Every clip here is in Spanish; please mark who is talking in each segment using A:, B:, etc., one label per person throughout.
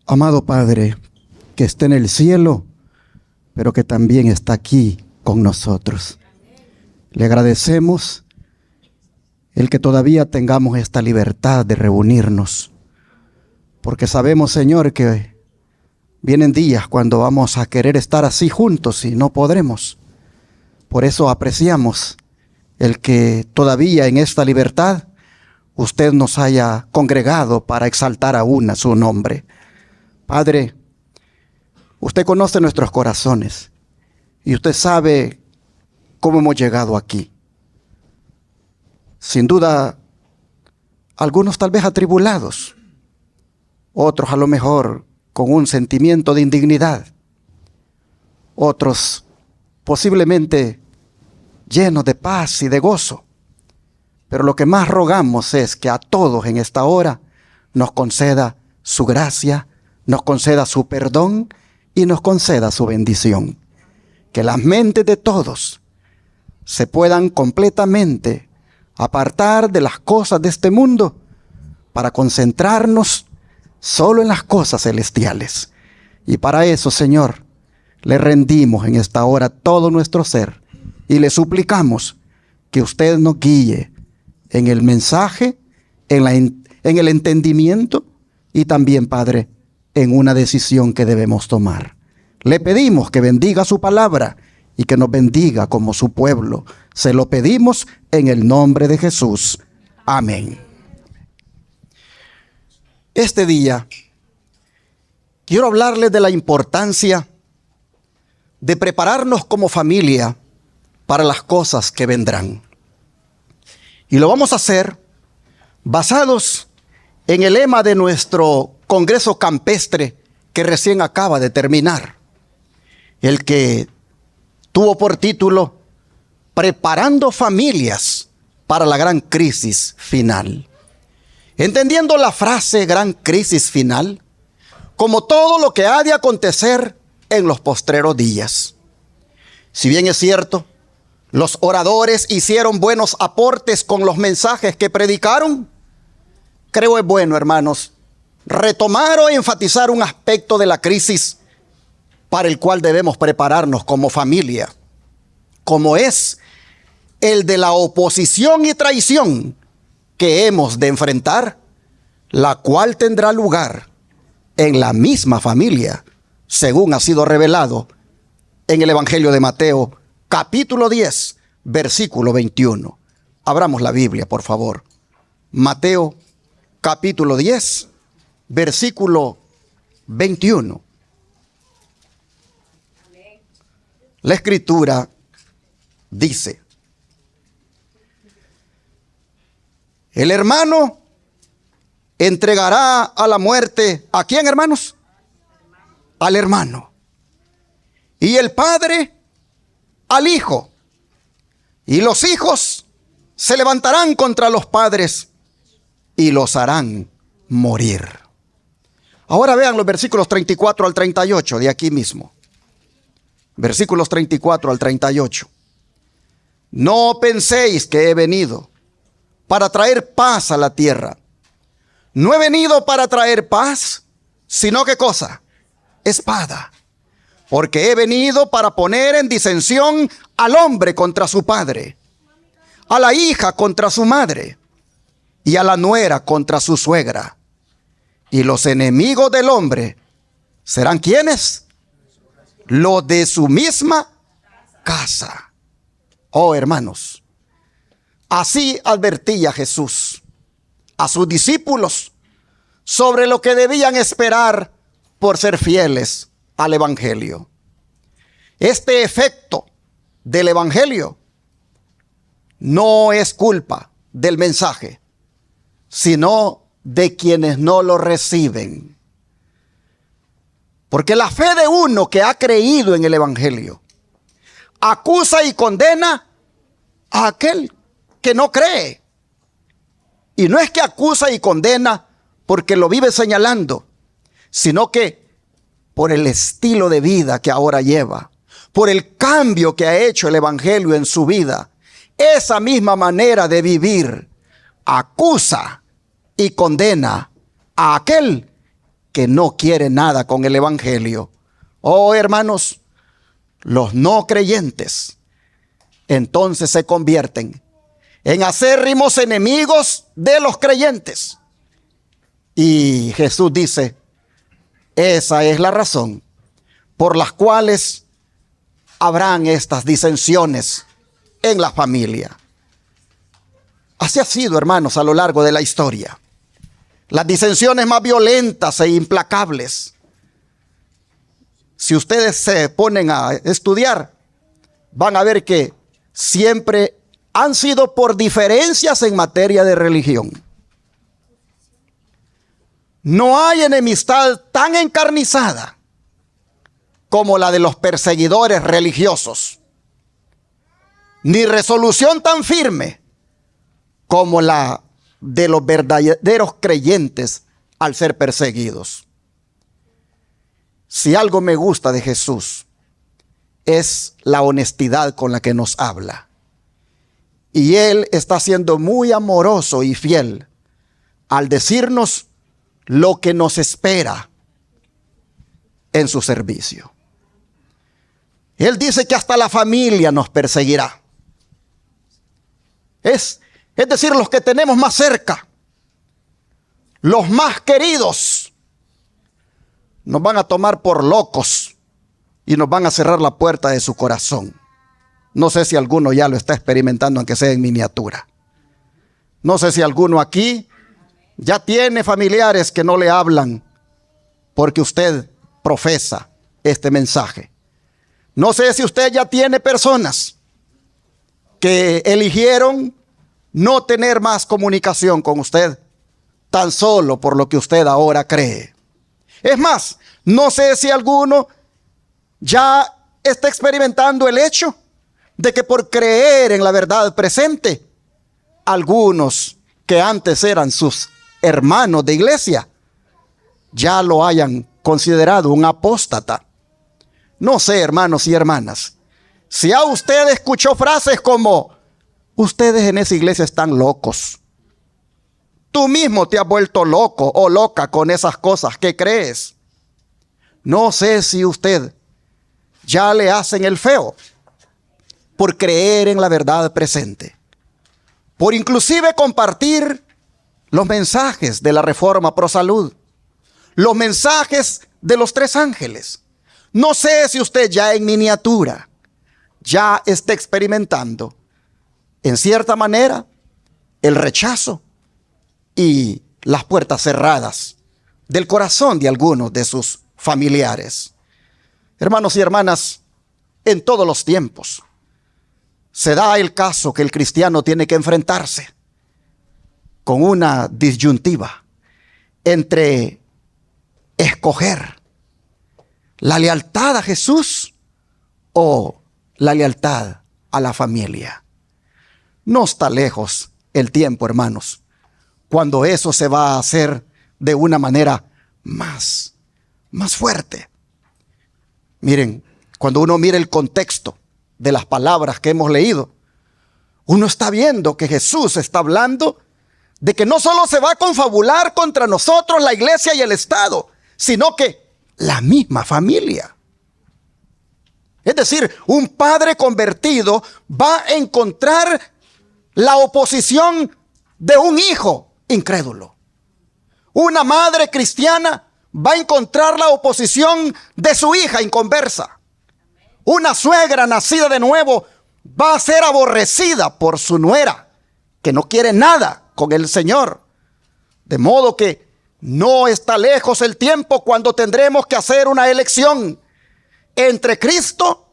A: Amado Padre, que está en el cielo, pero que también está aquí con nosotros. Le agradecemos el que todavía tengamos esta libertad de reunirnos, porque sabemos, Señor, que vienen días cuando vamos a querer estar así juntos y no podremos. Por eso apreciamos el que todavía en esta libertad usted nos haya congregado para exaltar aún a su nombre. Padre, usted conoce nuestros corazones y usted sabe cómo hemos llegado aquí. Sin duda, algunos tal vez atribulados, otros a lo mejor con un sentimiento de indignidad, otros posiblemente llenos de paz y de gozo. Pero lo que más rogamos es que a todos en esta hora nos conceda su gracia, nos conceda su perdón y nos conceda su bendición. Que las mentes de todos se puedan completamente apartar de las cosas de este mundo para concentrarnos solo en las cosas celestiales. Y para eso, Señor, le rendimos en esta hora todo nuestro ser y le suplicamos que usted nos guíe en el mensaje, en el entendimiento y también, Padre, en una decisión que debemos tomar. Le pedimos que bendiga su palabra y que nos bendiga como su pueblo. Se lo pedimos en el nombre de Jesús. Amén. Este día quiero hablarles de la importancia de prepararnos como familia para las cosas que vendrán. Y lo vamos a hacer basados en el lema de nuestro Congreso Campestre que recién acaba de terminar, el que tuvo por título Preparando familias para la gran crisis final. Entendiendo la frase gran crisis final como todo lo que ha de acontecer en los postreros días. Si bien es cierto, los oradores hicieron buenos aportes con los mensajes que predicaron, creo es bueno, hermanos, retomar o enfatizar un aspecto de la crisis para el cual debemos prepararnos como familia, como es el de la oposición y traición que hemos de enfrentar, la cual tendrá lugar en la misma familia, según ha sido revelado en el Evangelio de Mateo, capítulo 10, versículo 21. Abramos la Biblia, por favor. Mateo, capítulo 10, versículo 21. La Escritura dice: el hermano entregará a la muerte, ¿a quién, hermanos? Al hermano. Y el padre al hijo. Y los hijos se levantarán contra los padres y los harán morir. Ahora vean los versículos 34 al 38 de aquí mismo. Versículos 34 al 38. No penséis que he venido para traer paz a la tierra. No he venido para traer paz, sino ¿qué cosa? Espada. Porque he venido para poner en disensión al hombre contra su padre, a la hija contra su madre, y a la nuera contra su suegra. Y los enemigos del hombre serán ¿quiénes? Los de su misma casa. Oh, hermanos, así advertía Jesús a sus discípulos sobre lo que debían esperar por ser fieles al Evangelio. Este efecto del Evangelio no es culpa del mensaje, sino de quienes no lo reciben. Porque la fe de uno que ha creído en el Evangelio acusa y condena a aquel que no cree. Y no es que acusa y condena porque lo vive señalando, sino que por el estilo de vida que ahora lleva, por el cambio que ha hecho el Evangelio en su vida, esa misma manera de vivir acusa y condena a aquel que no quiere nada con el evangelio. Oh, hermanos, los no creyentes entonces se convierten en acérrimos enemigos de los creyentes. Y Jesús dice, esa es la razón por las cuales habrán estas disensiones en la familia. Así ha sido, hermanos, a lo largo de la historia. Las disensiones más violentas e implacables, si ustedes se ponen a estudiar, van a ver que siempre han sido por diferencias en materia de religión. No hay enemistad tan encarnizada como la de los perseguidores religiosos, ni resolución tan firme como la de los verdaderos creyentes al ser perseguidos. Si algo me gusta de Jesús, es la honestidad con la que nos habla. Y Él está siendo muy amoroso y fiel al decirnos lo que nos espera en su servicio. Él dice que hasta la familia nos perseguirá. Es decir, los que tenemos más cerca, los más queridos, nos van a tomar por locos y nos van a cerrar la puerta de su corazón. No sé si alguno ya lo está experimentando, aunque sea en miniatura. No sé si alguno aquí ya tiene familiares que no le hablan porque usted profesa este mensaje. No sé si usted ya tiene personas que eligieron no tener más comunicación con usted, tan solo por lo que usted ahora cree. Es más, no sé si alguno ya está experimentando el hecho de que por creer en la verdad presente, algunos que antes eran sus hermanos de iglesia, ya lo hayan considerado un apóstata. No sé, hermanos y hermanas, si a usted escuchó frases como: ustedes en esa iglesia están locos. Tú mismo te has vuelto loco o loca con esas cosas que crees. No sé si usted ya le hacen el feo por creer en la verdad presente, por inclusive compartir los mensajes de la Reforma Pro Salud, los mensajes de los 3 ángeles. No sé si usted ya en miniatura ya está experimentando, en cierta manera, el rechazo y las puertas cerradas del corazón de algunos de sus familiares. Hermanos y hermanas, en todos los tiempos se da el caso que el cristiano tiene que enfrentarse con una disyuntiva entre escoger la lealtad a Jesús o la lealtad a la familia. No está lejos el tiempo, hermanos, cuando eso se va a hacer de una manera más fuerte. Miren, cuando uno mira el contexto de las palabras que hemos leído, uno está viendo que Jesús está hablando de que no solo se va a confabular contra nosotros, la iglesia y el Estado, sino que la misma familia. Es decir, un padre convertido va a encontrar la oposición de un hijo incrédulo. Una madre cristiana va a encontrar la oposición de su hija inconversa. Una suegra nacida de nuevo va a ser aborrecida por su nuera, que no quiere nada con el Señor. De modo que no está lejos el tiempo cuando tendremos que hacer una elección entre Cristo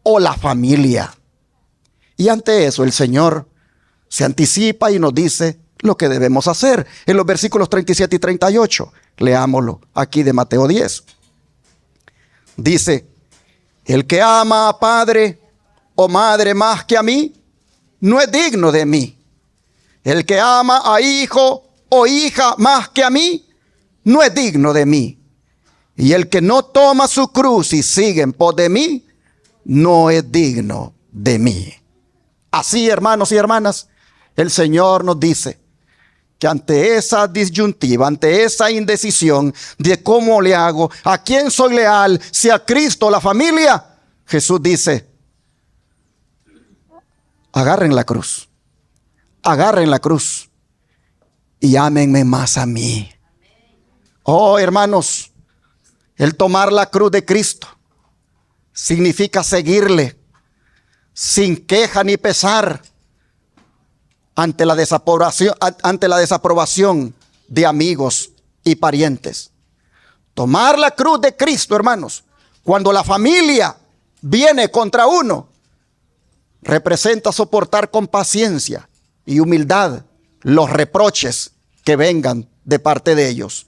A: o la familia. Y ante eso el Señor se anticipa y nos dice lo que debemos hacer. En los versículos 37 y 38, leámoslo aquí de Mateo 10. Dice: el que ama a padre o madre más que a mí, no es digno de mí. El que ama a hijo o hija más que a mí, no es digno de mí. Y el que no toma su cruz y sigue en pos de mí, no es digno de mí. Así, hermanos y hermanas, el Señor nos dice que ante esa disyuntiva, ante esa indecisión de cómo le hago, a quién soy leal, si a Cristo o la familia, Jesús dice, agarren la cruz y ámenme más a mí. Oh, hermanos, el tomar la cruz de Cristo significa seguirle sin queja ni pesar ante la desaprobación de amigos y parientes. Tomar la cruz de Cristo, hermanos, cuando la familia viene contra uno, representa soportar con paciencia y humildad los reproches que vengan de parte de ellos.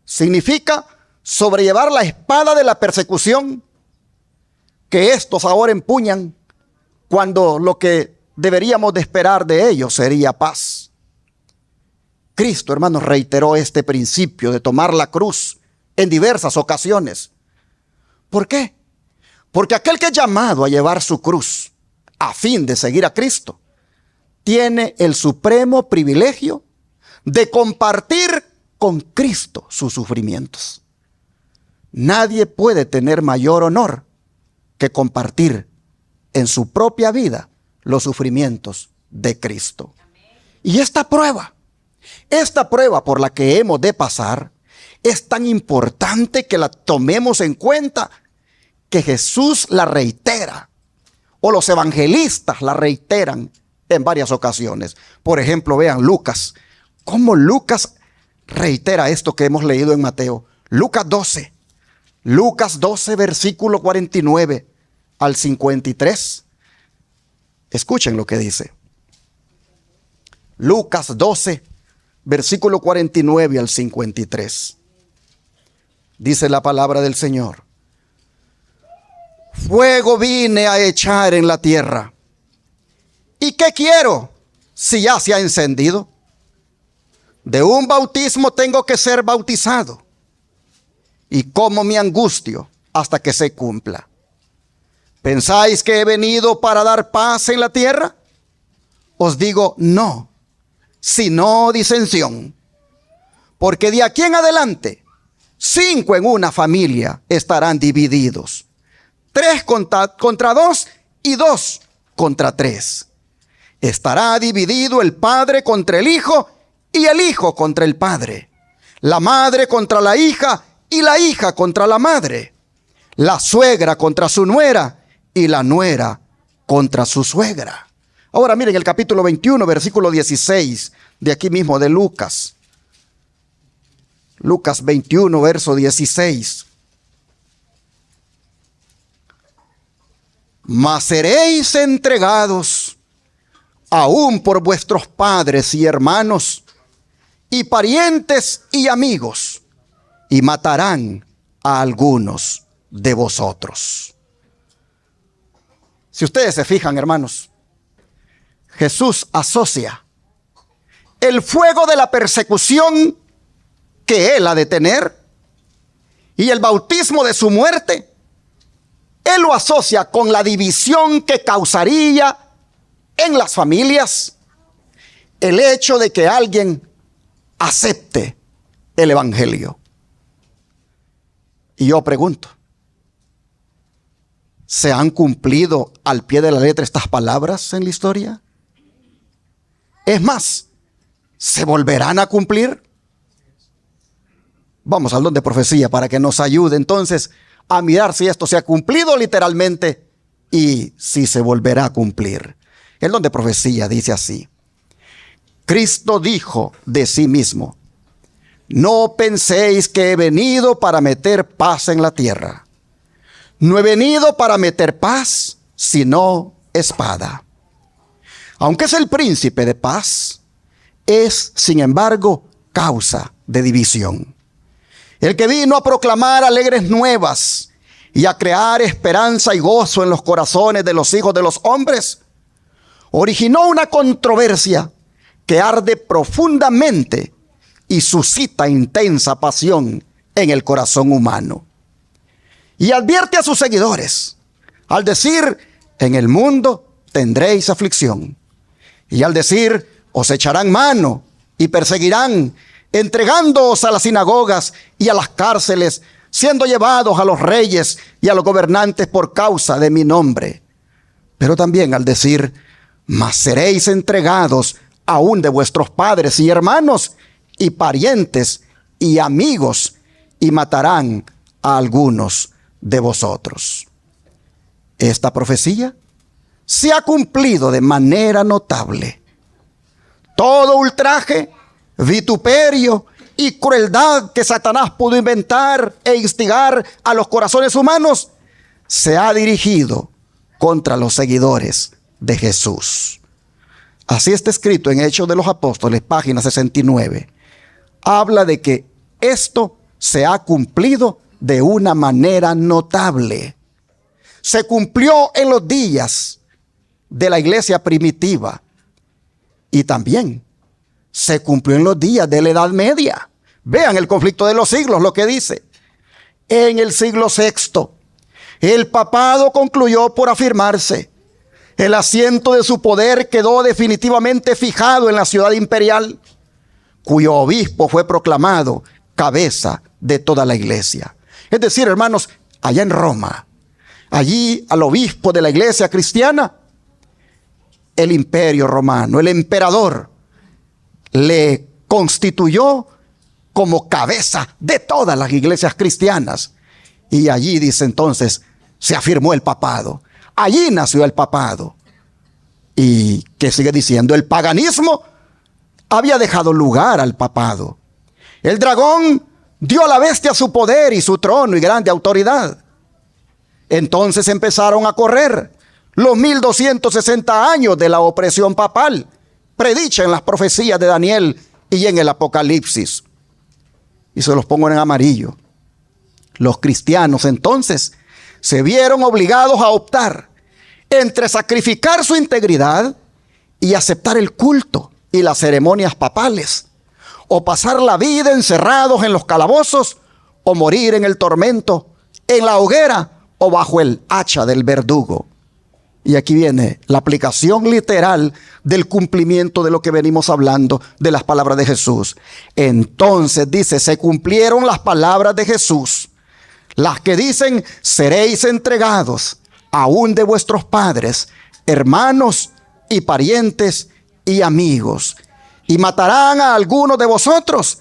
A: Significa sobrellevar la espada de la persecución que estos ahora empuñan, cuando lo que deberíamos de esperar de ellos sería paz. Cristo, hermanos, reiteró este principio de tomar la cruz en diversas ocasiones. ¿Por qué? Porque aquel que es llamado a llevar su cruz a fin de seguir a Cristo tiene el supremo privilegio de compartir con Cristo sus sufrimientos. Nadie puede tener mayor honor que compartir en su propia vida los sufrimientos de Cristo. Y esta prueba por la que hemos de pasar, es tan importante que la tomemos en cuenta, que Jesús la reitera, o los evangelistas la reiteran en varias ocasiones. Por ejemplo, vean Lucas, cómo Lucas reitera esto que hemos leído en Mateo. Lucas 12, versículo 49 al 53. Escuchen lo que dice. Lucas 12, versículo 49 al 53. Dice la palabra del Señor. Fuego vine a echar en la tierra. ¿Y qué quiero si ya se ha encendido? De un bautismo tengo que ser bautizado. Y como mi angustio hasta que se cumpla. ¿Pensáis que he venido para dar paz en la tierra? Os digo no, sino disensión. Porque de aquí en adelante, 5 en una familia estarán divididos. 3 contra 2 y 2 contra 3. Estará dividido el padre contra el hijo y el hijo contra el padre. La madre contra la hija y la hija contra la madre. La suegra contra su nuera y la nuera contra su suegra. Ahora miren el capítulo 21, versículo 16, de aquí mismo de Lucas. Lucas 21, verso 16. Mas seréis entregados aún por vuestros padres y hermanos, y parientes y amigos, y matarán a algunos de vosotros. Si ustedes se fijan, hermanos, Jesús asocia el fuego de la persecución que él ha de tener y el bautismo de su muerte. Él lo asocia con la división que causaría en las familias el hecho de que alguien acepte el evangelio. Y yo pregunto, ¿se han cumplido al pie de la letra estas palabras en la historia? Es más, ¿se volverán a cumplir? Vamos al don de profecía para que nos ayude entonces a mirar si esto se ha cumplido literalmente y si se volverá a cumplir. El don de profecía dice así: Cristo dijo de sí mismo: no penséis que he venido para meter paz en la tierra. No he venido para meter paz, sino espada. Aunque es el príncipe de paz, es, sin embargo, causa de división. El que vino a proclamar alegres nuevas y a crear esperanza y gozo en los corazones de los hijos de los hombres, originó una controversia que arde profundamente y suscita intensa pasión en el corazón humano. Y advierte a sus seguidores al decir: en el mundo tendréis aflicción. Y al decir: os echarán mano y perseguirán, entregándoos a las sinagogas y a las cárceles, siendo llevados a los reyes y a los gobernantes por causa de mi nombre. Pero también al decir, mas seréis entregados aún de vuestros padres y hermanos y parientes y amigos, y matarán a algunos de vosotros. Esta profecía se ha cumplido de manera notable. Todo ultraje, vituperio y crueldad que Satanás pudo inventar e instigar a los corazones humanos se ha dirigido contra los seguidores de Jesús. Así está escrito en Hechos de los Apóstoles, página 69. Habla de que esto se ha cumplido de una manera notable. Se cumplió en los días de la iglesia primitiva y también se cumplió en los días de la Edad Media. Vean el conflicto de los siglos, lo que dice. En el siglo VI, el papado concluyó por afirmarse. El asiento de su poder quedó definitivamente fijado en la ciudad imperial, cuyo obispo fue proclamado cabeza de toda la iglesia. Es decir, hermanos, allá en Roma, allí al obispo de la iglesia cristiana, el imperio romano, el emperador, le constituyó como cabeza de todas las iglesias cristianas. Y allí, dice entonces, se afirmó el papado. Allí nació el papado. Y que sigue diciendo, el paganismo había dejado lugar al papado. El dragón dio a la bestia su poder y su trono y grande autoridad. Entonces empezaron a correr los 1260 años de la opresión papal, predicha en las profecías de Daniel y en el Apocalipsis. Y se los pongo en amarillo. Los cristianos entonces se vieron obligados a optar entre sacrificar su integridad y aceptar el culto y las ceremonias papales, o pasar la vida encerrados en los calabozos, o morir en el tormento, en la hoguera o bajo el hacha del verdugo. Y aquí viene la aplicación literal del cumplimiento de lo que venimos hablando de las palabras de Jesús. Entonces dice, se cumplieron las palabras de Jesús, las que dicen, seréis entregados aún de vuestros padres, hermanos y parientes y amigos, y matarán a algunos de vosotros,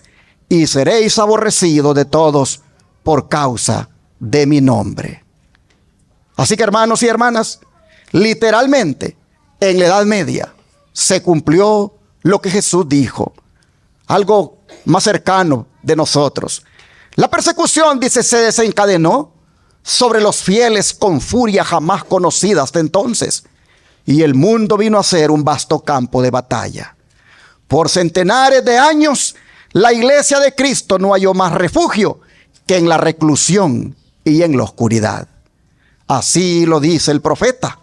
A: y seréis aborrecidos de todos por causa de mi nombre. Así que, hermanos y hermanas, literalmente en la Edad Media se cumplió lo que Jesús dijo, algo más cercano de nosotros. La persecución, dice, se desencadenó sobre los fieles con furia jamás conocida hasta entonces, y el mundo vino a ser un vasto campo de batalla. Por centenares de años, la iglesia de Cristo no halló más refugio que en la reclusión y en la oscuridad. Así lo dice el profeta,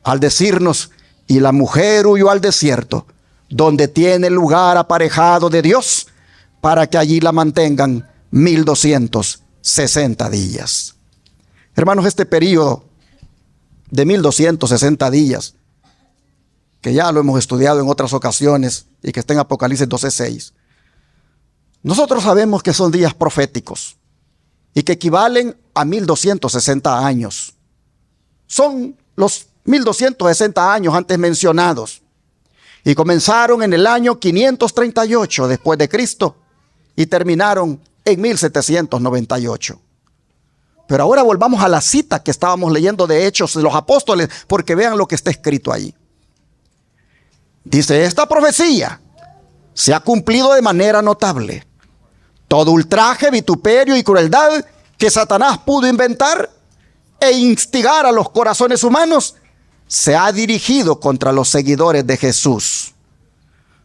A: al decirnos, y la mujer huyó al desierto, donde tiene lugar aparejado de Dios, para que allí la mantengan 1260 días. Hermanos, este periodo de 1260 días, que ya lo hemos estudiado en otras ocasiones y que está en Apocalipsis 12:6, nosotros sabemos que son días proféticos y que equivalen a 1260 años. Son los 1260 años antes mencionados y comenzaron en el año 538 después de Cristo y terminaron en 1798. Pero ahora volvamos a la cita que estábamos leyendo de Hechos de los Apóstoles, porque vean lo que está escrito allí. Dice, esta profecía se ha cumplido de manera notable. Todo ultraje, vituperio y crueldad que Satanás pudo inventar e instigar a los corazones humanos se ha dirigido contra los seguidores de Jesús.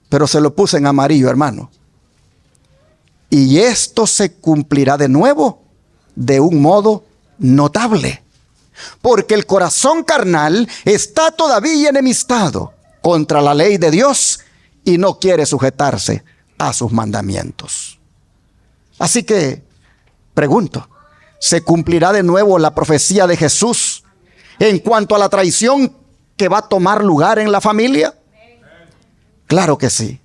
A: Pero se lo puse en amarillo, hermano. Y esto se cumplirá de nuevo de un modo notable, porque el corazón carnal está todavía enemistado contra la ley de Dios y no quiere sujetarse a sus mandamientos. Así que, pregunto, ¿se cumplirá de nuevo la profecía de Jesús en cuanto a la traición que va a tomar lugar en la familia? Claro que sí.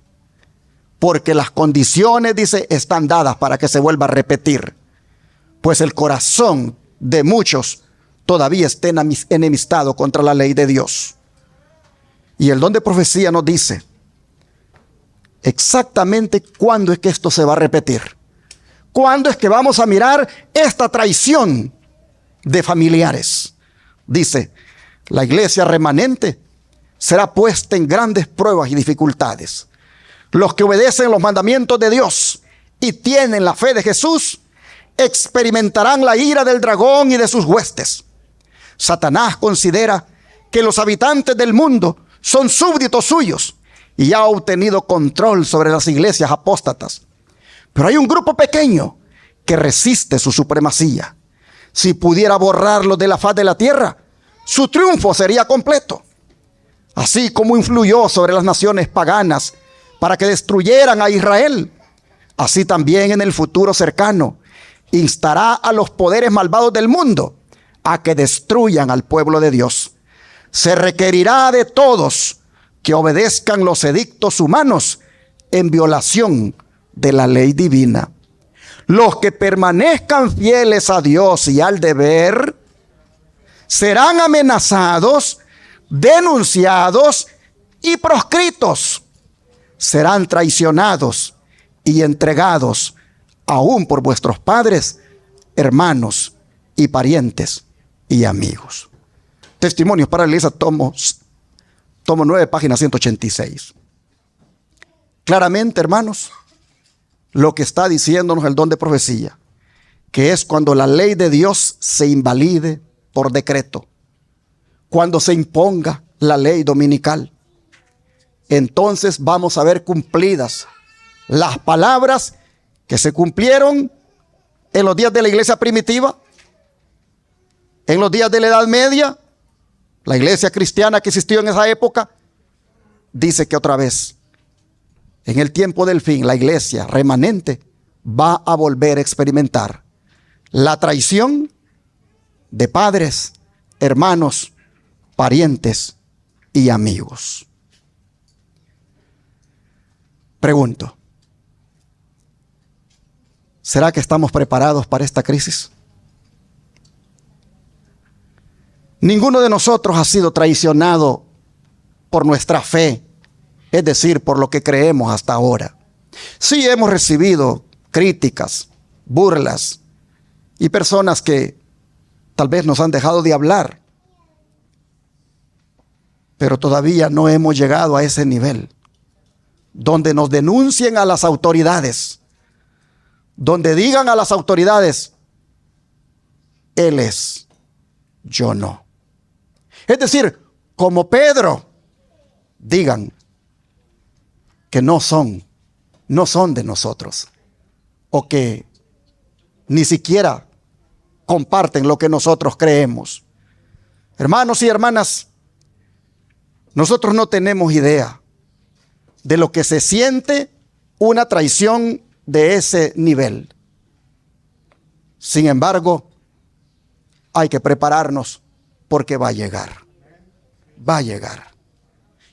A: porque las condiciones, dice, están dadas para que se vuelva a repetir. Pues el corazón de muchos todavía está enemistado contra la ley de Dios. Y el don de profecía nos dice exactamente cuándo es que esto se va a repetir. ¿Cuándo es que vamos a mirar esta traición de familiares? Dice, la iglesia remanente será puesta en grandes pruebas y dificultades. Los que obedecen los mandamientos de Dios y tienen la fe de Jesús experimentarán la ira del dragón y de sus huestes. Satanás considera que los habitantes del mundo son súbditos suyos y ha obtenido control sobre las iglesias apóstatas. Pero hay un grupo pequeño que resiste su supremacía. Si pudiera borrarlo de la faz de la tierra, su triunfo sería completo. Así como influyó sobre las naciones paganas para que destruyeran a Israel, así también en el futuro cercano instará a los poderes malvados del mundo a que destruyan al pueblo de Dios. Se requerirá de todos que obedezcan los edictos humanos en violación de la ley divina. Los que permanezcan fieles a Dios y al deber serán amenazados, denunciados y proscritos. Serán traicionados y entregados aún por vuestros padres, hermanos y parientes y amigos. Testimonios para la iglesia, tomo 9, página 186. Claramente, hermanos, lo que está diciéndonos el don de profecía, que es cuando la ley de Dios se invalide por decreto, cuando se imponga la ley dominical. Entonces vamos a ver cumplidas las palabras que se cumplieron en los días de la iglesia primitiva, en los días de la Edad Media. La iglesia cristiana que existió en esa época dice que otra vez, en el tiempo del fin, la iglesia remanente va a volver a experimentar la traición de padres, hermanos, parientes y amigos. Pregunto, ¿será que estamos preparados para esta crisis? Ninguno de nosotros ha sido traicionado por nuestra fe, es decir, por lo que creemos hasta ahora. Sí hemos recibido críticas, burlas y personas que tal vez nos han dejado de hablar, pero todavía no hemos llegado a ese nivel donde nos denuncien a las autoridades, donde digan a las autoridades, él es, yo no. Es decir, como Pedro, digan que no son de nosotros, o que ni siquiera comparten lo que nosotros creemos. Hermanos y hermanas, nosotros no tenemos idea de lo que se siente una traición de ese nivel. Sin embargo, hay que prepararnos porque va a llegar. Va a llegar.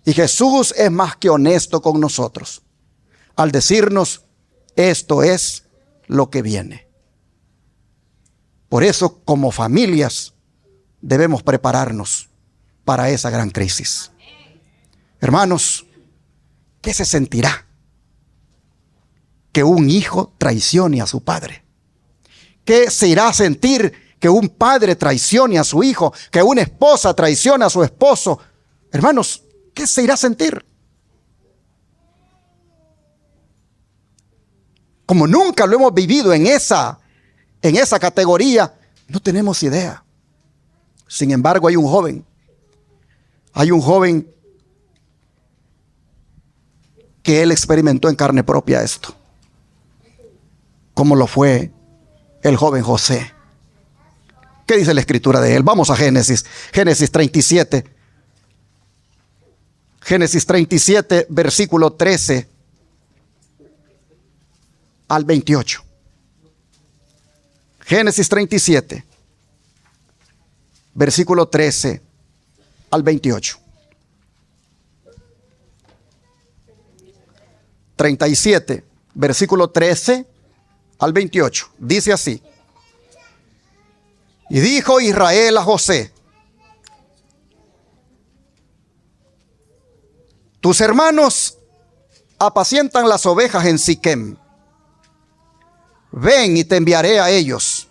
A: Y Jesús es más que honesto con nosotros al decirnos, esto es lo que viene. Por eso, como familias, debemos prepararnos para esa gran crisis. Hermanos, ¿qué se sentirá que un hijo traicione a su padre? ¿Qué se irá a sentir que un padre traicione a su hijo? Que una esposa traicione a su esposo. Hermanos, ¿qué se irá a sentir? Como nunca lo hemos vivido en esa categoría, no tenemos idea. Sin embargo, hay un joven que él experimentó en carne propia esto, como lo fue el joven José. ¿Qué dice la escritura de él? Vamos a Génesis 37. Génesis 37, versículo 13 al 28. Génesis 37, versículo 13 al 28. 37, versículo 13 al 28. Dice así: y dijo Israel a José: tus hermanos apacientan las ovejas en Siquem. Ven y te enviaré a ellos.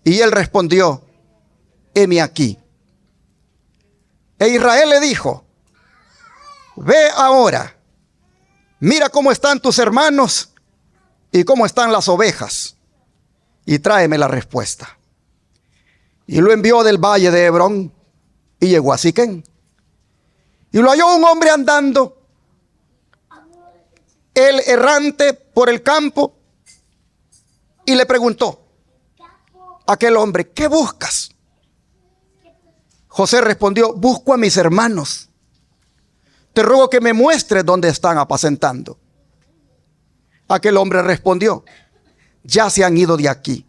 A: Y él respondió: heme aquí. E Israel le dijo: ve ahora, mira cómo están tus hermanos y cómo están las ovejas, y tráeme la respuesta. Y lo envió del valle de Hebrón y llegó a Siquem. Y lo halló un hombre andando, él errante por el campo, y le preguntó a aquel hombre: ¿qué buscas? José respondió: busco a mis hermanos. Te ruego que me muestres dónde están apacentando. Aquel hombre respondió: ya se han ido de aquí.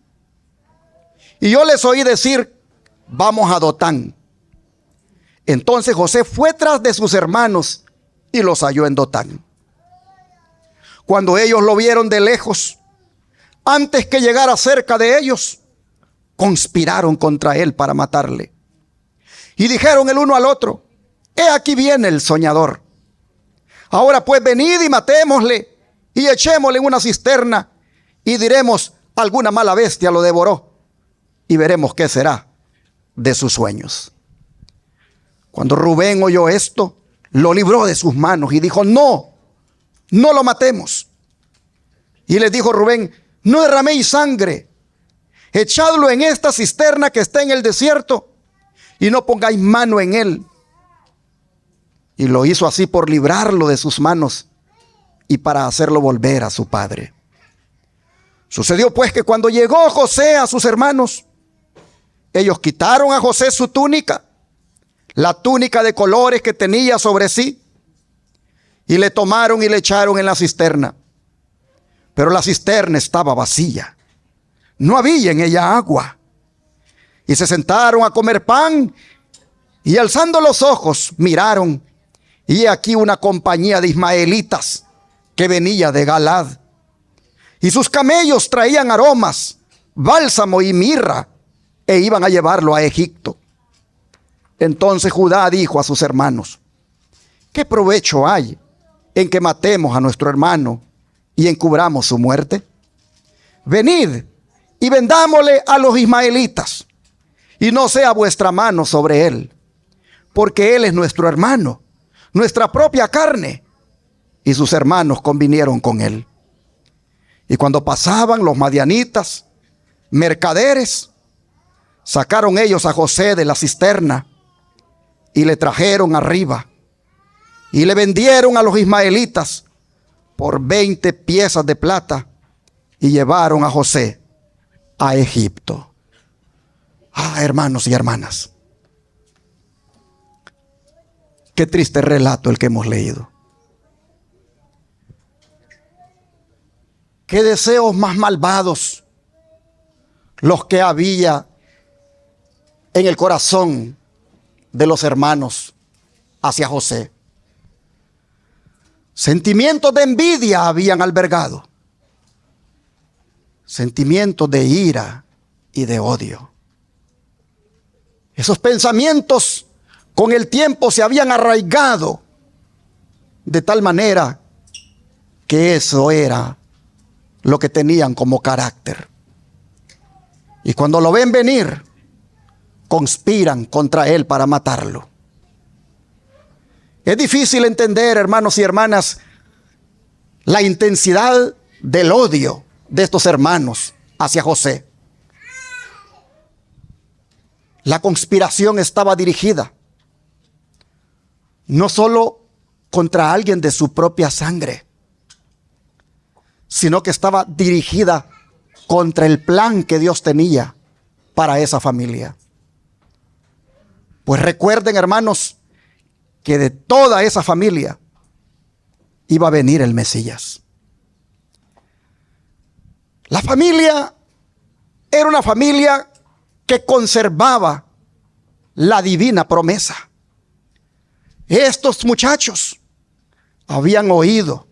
A: Y yo les oí decir: vamos a Dotán. Entonces José fue tras de sus hermanos y los halló en Dotán. Cuando ellos lo vieron de lejos, antes que llegara cerca de ellos, conspiraron contra él para matarle. Y dijeron el uno al otro: he aquí viene el soñador. Ahora pues venid y matémosle y echémosle en una cisterna, y diremos: alguna mala bestia lo devoró, y veremos qué será de sus sueños. Cuando Rubén oyó esto, lo libró de sus manos y dijo: no lo matemos. Y les dijo Rubén: no derraméis sangre, echadlo en esta cisterna que está en el desierto, y no pongáis mano en él. Y lo hizo así por librarlo de sus manos y para hacerlo volver a su padre. Sucedió pues que cuando llegó José a sus hermanos, ellos quitaron a José su túnica, la túnica de colores que tenía sobre sí, y le tomaron y le echaron en la cisterna. Pero la cisterna estaba vacía, no había en ella agua. Y se sentaron a comer pan, y alzando los ojos miraron, y he aquí una compañía de ismaelitas que venía de Galad. Y sus camellos traían aromas, bálsamo y mirra, e iban a llevarlo a Egipto. Entonces Judá dijo a sus hermanos: ¿qué provecho hay en que matemos a nuestro hermano y encubramos su muerte? Venid y vendámosle a los ismaelitas, y no sea vuestra mano sobre él, porque él es nuestro hermano, nuestra propia carne. Y sus hermanos convinieron con él. Y cuando pasaban los madianitas, mercaderes, sacaron ellos a José de la cisterna y le trajeron arriba, y le vendieron a los ismaelitas por 20 piezas de plata, y llevaron a José a Egipto. Hermanos y hermanas, qué triste relato el que hemos leído. Qué deseos más malvados los que había en el corazón de los hermanos hacia José. Sentimientos de envidia habían albergado, sentimientos de ira y de odio. Esos pensamientos con el tiempo se habían arraigado de tal manera que eso era lo que tenían como carácter. Y cuando lo ven venir, conspiran contra él para matarlo. Es difícil entender, hermanos y hermanas, la intensidad del odio de estos hermanos hacia José. La conspiración estaba dirigida no solo contra alguien de su propia sangre, sino que estaba dirigida contra el plan que Dios tenía para esa familia. Pues recuerden, hermanos, que de toda esa familia iba a venir el Mesías. La familia era una familia que conservaba la divina promesa. Estos muchachos habían oído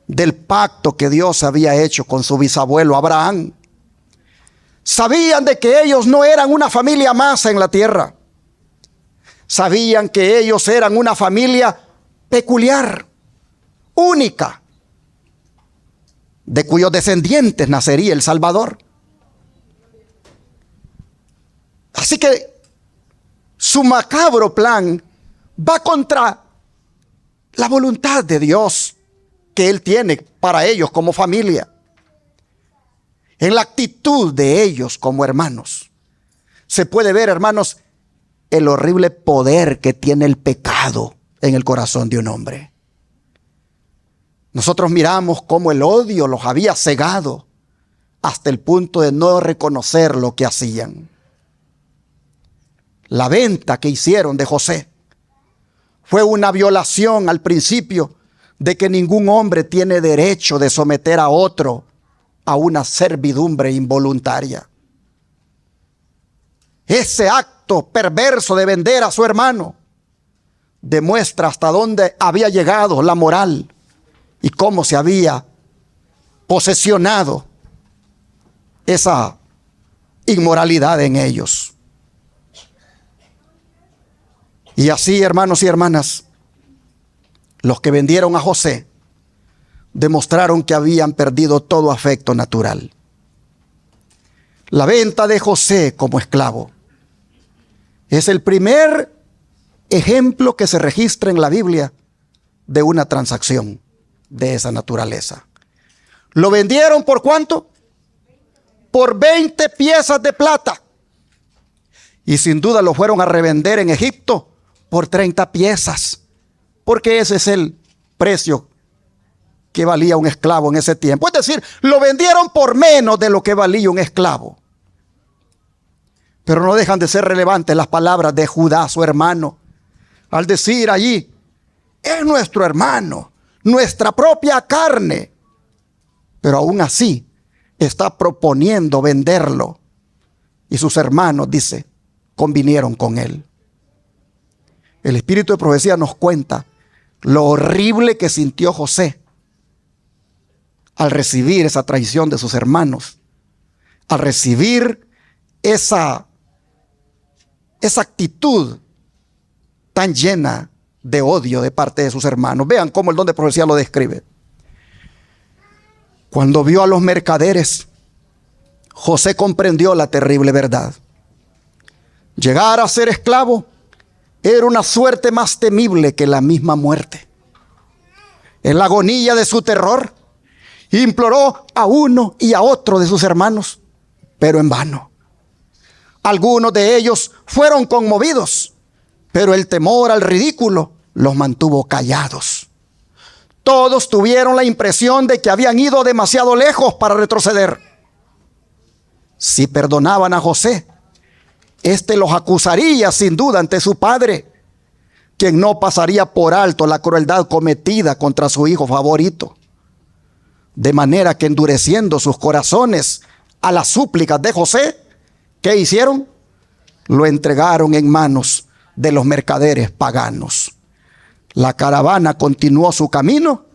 A: del pacto que Dios había hecho con su bisabuelo Abraham. Sabían de que ellos no eran una familia más en la tierra. Sabían que ellos eran una familia peculiar, única, de cuyos descendientes nacería el Salvador. Así que su macabro plan va contra la voluntad de Dios que Él tiene para ellos como familia. En la actitud de ellos como hermanos se puede ver, hermanos, el horrible poder que tiene el pecado en el corazón de un hombre. Nosotros miramos cómo el odio los había cegado hasta el punto de no reconocer lo que hacían. La venta que hicieron de José fue una violación al principio de que ningún hombre tiene derecho de someter a otro a una servidumbre involuntaria. Ese acto perverso de vender a su hermano demuestra hasta dónde había llegado la moral y cómo se había posesionado esa inmoralidad en ellos. Y así, hermanos y hermanas, los que vendieron a José demostraron que habían perdido todo afecto natural. La venta de José como esclavo es el primer ejemplo que se registra en la Biblia de una transacción de esa naturaleza. ¿Lo vendieron por cuánto? Por 20 piezas de plata. Y sin duda lo fueron a revender en Egipto por 30 piezas. Porque ese es el precio que valía un esclavo en ese tiempo. Es decir, lo vendieron por menos de lo que valía un esclavo. Pero no dejan de ser relevantes las palabras de Judá, su hermano, al decir allí: es nuestro hermano, nuestra propia carne. Pero aún así está proponiendo venderlo. Y sus hermanos, dice, convinieron con él. El espíritu de profecía nos cuenta lo horrible que sintió José al recibir esa traición de sus hermanos, al recibir esa actitud tan llena de odio de parte de sus hermanos. Vean cómo el don de profecía lo describe. Cuando vio a los mercaderes, José comprendió la terrible verdad. Llegar a ser esclavo era una suerte más temible que la misma muerte. En la agonía de su terror, imploró a uno y a otro de sus hermanos, pero en vano. Algunos de ellos fueron conmovidos, pero el temor al ridículo los mantuvo callados. Todos tuvieron la impresión de que habían ido demasiado lejos para retroceder. Si perdonaban a José, éste los acusaría sin duda ante su padre, quien no pasaría por alto la crueldad cometida contra su hijo favorito. De manera que, endureciendo sus corazones a las súplicas de José, ¿qué hicieron? Lo entregaron en manos de los mercaderes paganos. La caravana continuó su camino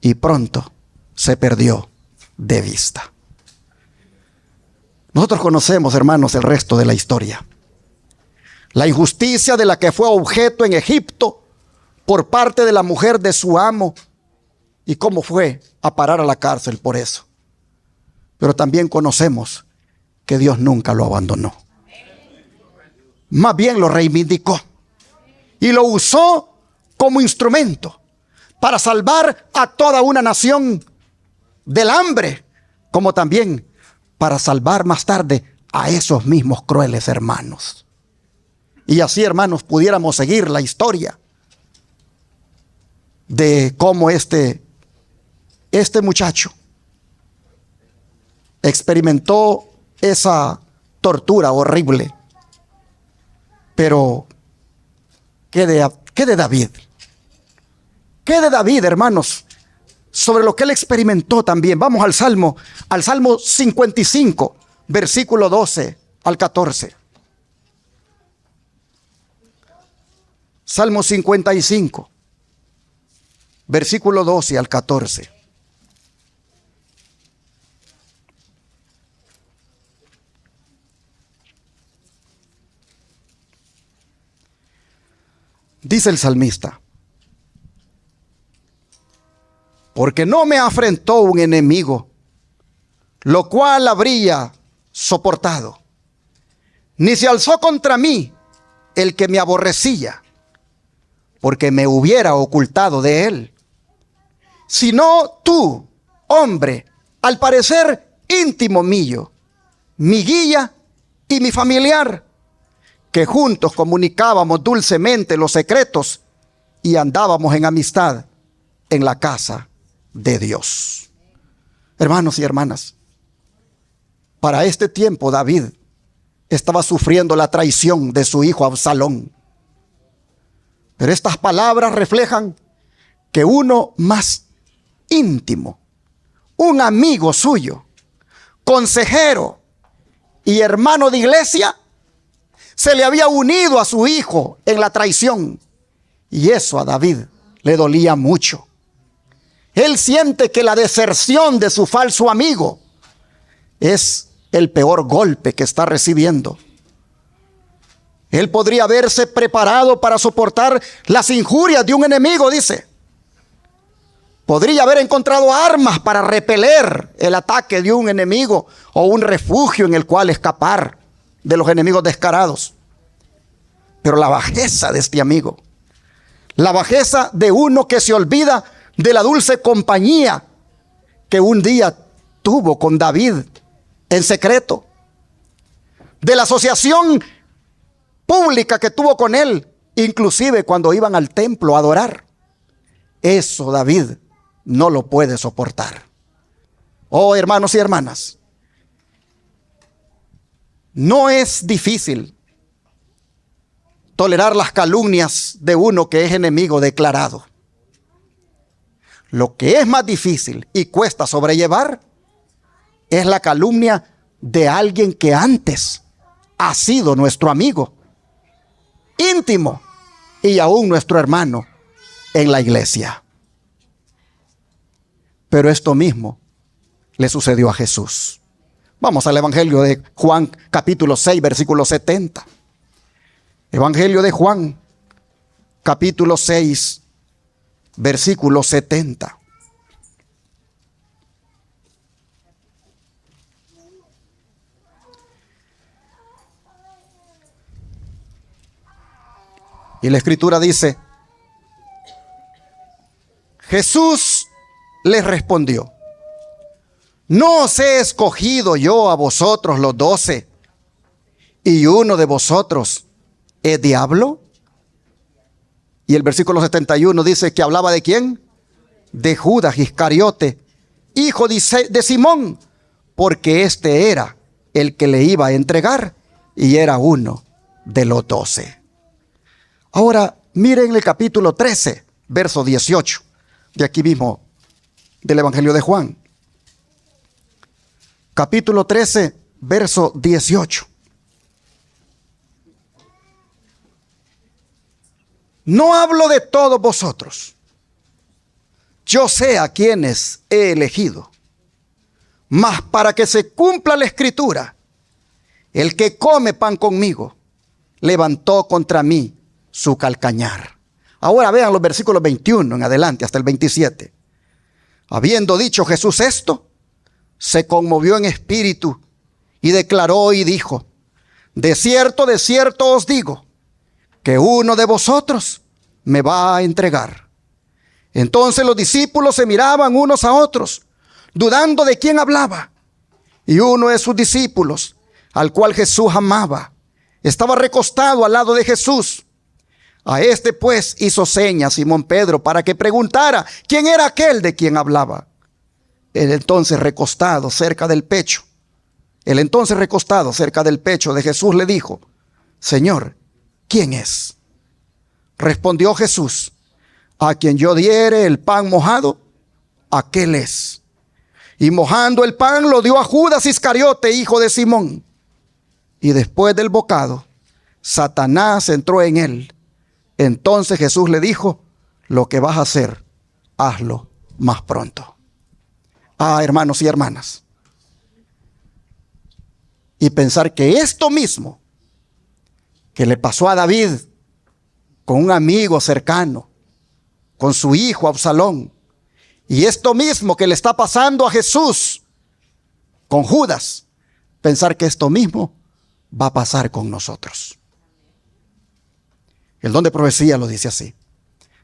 A: y pronto se perdió de vista. Nosotros conocemos, hermanos, el resto de la historia. La injusticia de la que fue objeto en Egipto por parte de la mujer de su amo y cómo fue a parar a la cárcel por eso. Pero también conocemos que Dios nunca lo abandonó. Más bien lo reivindicó y lo usó como instrumento para salvar a toda una nación del hambre, como también para salvar más tarde a esos mismos crueles hermanos. Y así, hermanos, pudiéramos seguir la historia de cómo este muchacho experimentó esa tortura horrible. Pero, ¿qué de David? ¿Qué de David, hermanos? Sobre lo que él experimentó también. Vamos al Salmo 55, versículo 12 al 14. Salmo 55, versículo 12 al 14. Dice el salmista: porque no me afrentó un enemigo, lo cual habría soportado, ni se alzó contra mí el que me aborrecía, porque me hubiera ocultado de él. Sino tú, hombre, al parecer íntimo mío, mi guía y mi familiar, que juntos comunicábamos dulcemente los secretos y andábamos en amistad en la casa de Dios. Hermanos y hermanas, para este tiempo David estaba sufriendo la traición de su hijo Absalón. Pero estas palabras reflejan que uno más íntimo, un amigo suyo, consejero y hermano de iglesia, se le había unido a su hijo en la traición. Y eso a David le dolía mucho. Él siente que la deserción de su falso amigo es el peor golpe que está recibiendo. Él podría haberse preparado para soportar las injurias de un enemigo, dice. Podría haber encontrado armas para repeler el ataque de un enemigo o un refugio en el cual escapar de los enemigos descarados. Pero la bajeza de este amigo, la bajeza de uno que se olvida de la dulce compañía que un día tuvo con David en secreto, de la asociación pública que tuvo con él, inclusive cuando iban al templo a adorar. Eso David no lo puede soportar. Oh, hermanos y hermanas, no es difícil tolerar las calumnias de uno que es enemigo declarado. Lo que es más difícil y cuesta sobrellevar es la calumnia de alguien que antes ha sido nuestro amigo íntimo y aún nuestro hermano en la iglesia. Pero esto mismo le sucedió a Jesús. Vamos al Evangelio de Juan, capítulo 6, versículo 70. Evangelio de Juan, capítulo 6, versículo 70. Y la escritura dice: Jesús les respondió: ¿no os he escogido yo a vosotros los 12, y uno de vosotros es diablo? Y el versículo 71 dice que hablaba de ¿quién? De Judas Iscariote, hijo de Simón, porque este era el que le iba a entregar y era uno de los 12. Ahora miren el capítulo 13, verso 18, de aquí mismo del Evangelio de Juan. Capítulo 13, verso 18. No hablo de todos vosotros. Yo sé a quienes he elegido. Mas para que se cumpla la escritura, el que come pan conmigo, levantó contra mí su calcañar. Ahora vean los versículos 21 en adelante hasta el 27. Habiendo dicho Jesús esto, se conmovió en espíritu y declaró y dijo: de cierto os digo, que uno de vosotros me va a entregar. Entonces los discípulos se miraban unos a otros, dudando de quién hablaba. Y uno de sus discípulos, al cual Jesús amaba, estaba recostado al lado de Jesús. A este pues hizo señas Simón Pedro para que preguntara quién era aquel de quien hablaba. El entonces recostado cerca del pecho de Jesús le dijo: Señor, ¿quién es? Respondió Jesús: a quien yo diere el pan mojado, aquel es. Y mojando el pan lo dio a Judas Iscariote, hijo de Simón. Y después del bocado, Satanás entró en él. Entonces Jesús le dijo: lo que vas a hacer, hazlo más pronto. Hermanos y hermanas, y pensar que esto mismo que le pasó a David con un amigo cercano, con su hijo Absalón. Y esto mismo que le está pasando a Jesús con Judas, pensar que esto mismo va a pasar con nosotros. El don de profecía lo dice así: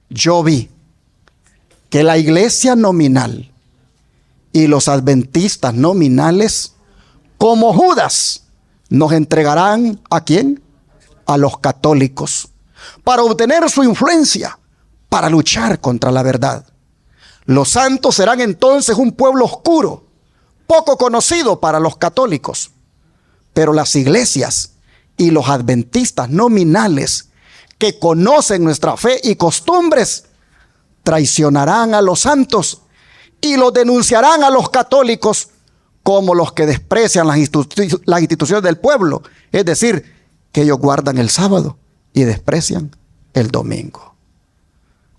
A: yo vi que la iglesia nominal y los adventistas nominales, como Judas, nos entregarán ¿a quién? A los católicos, para obtener su influencia, para luchar contra la verdad. Los santos serán entonces un pueblo oscuro, poco conocido para los católicos. Pero las iglesias y los adventistas nominales, que conocen nuestra fe y costumbres, traicionarán a los santos y los denunciarán a los católicos como los que desprecian las instituciones del pueblo. Es decir, que ellos guardan el sábado y desprecian el domingo.